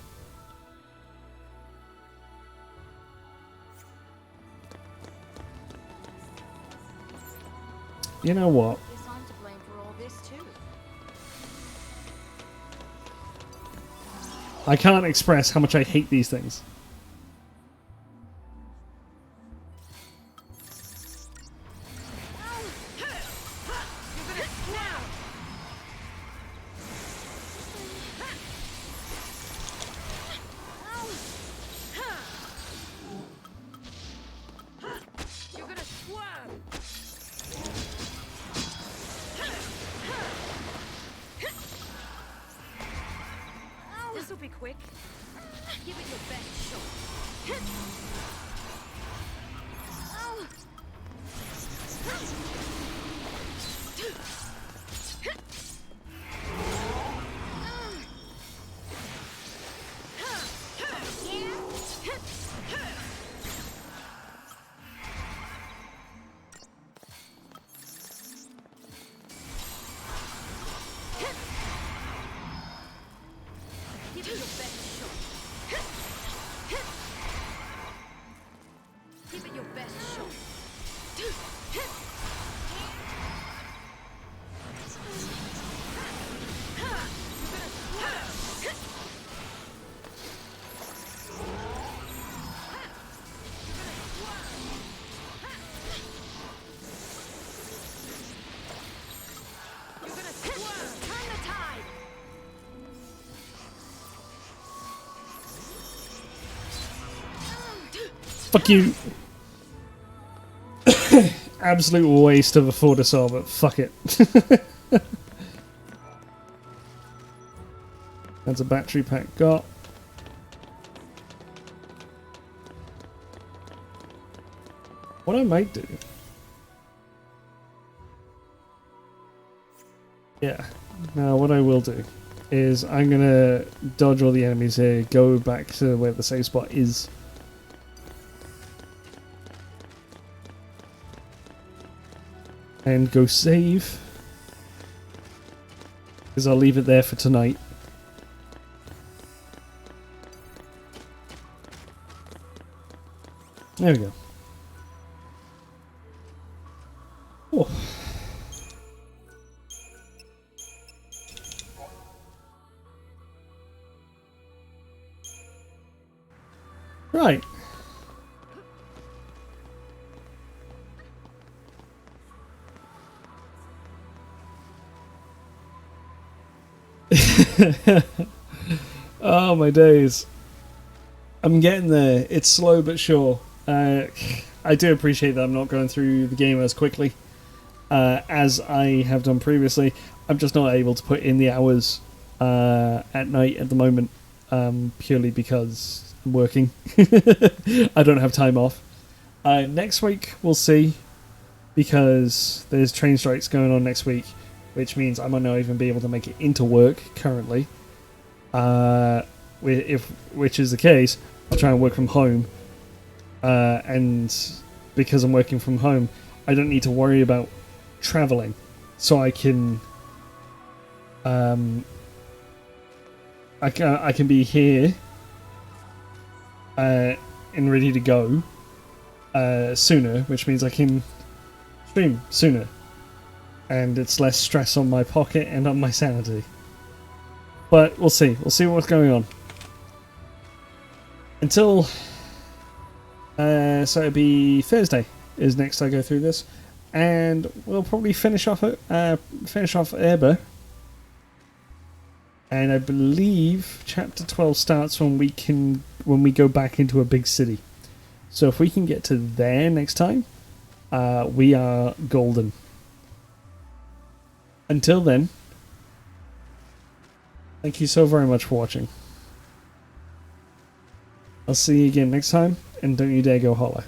You know what? Guess I'm to blame for all this too. I can't express how much I hate these things. You're gonna squirm. This will be quick. Give it your best shot. Fuck you. Absolute waste of a Fortisol, but fuck it. That's a battery pack got. What I might do... Yeah. Now what I will do is I'm gonna dodge all the enemies here, go back to where the save spot is. And go save. Because I'll leave it there for tonight. There we go. Oh. Right. Oh my days. I'm getting there. It's slow but sure. I do appreciate that I'm not going through the game as quickly as I have done previously. I'm just not able to put in the hours at night at the moment, purely because I'm working. I don't have time off. Next week we'll see, because there's train strikes going on next week, which means I might not even be able to make it into work currently. Which is the case, I'll try and work from home. And because I'm working from home, I don't need to worry about traveling, so I can I can be here and ready to go sooner, which means I can stream sooner, and it's less stress on my pocket and on my sanity. But we'll see what's going on until so it'll be Thursday is next I go through this, and we'll probably finish off Oerba, and I believe chapter 12 starts when we go back into a big city. So if we can get to there next time, we are golden. Until then, thank you so very much for watching. I'll see you again next time, and don't you dare go holler.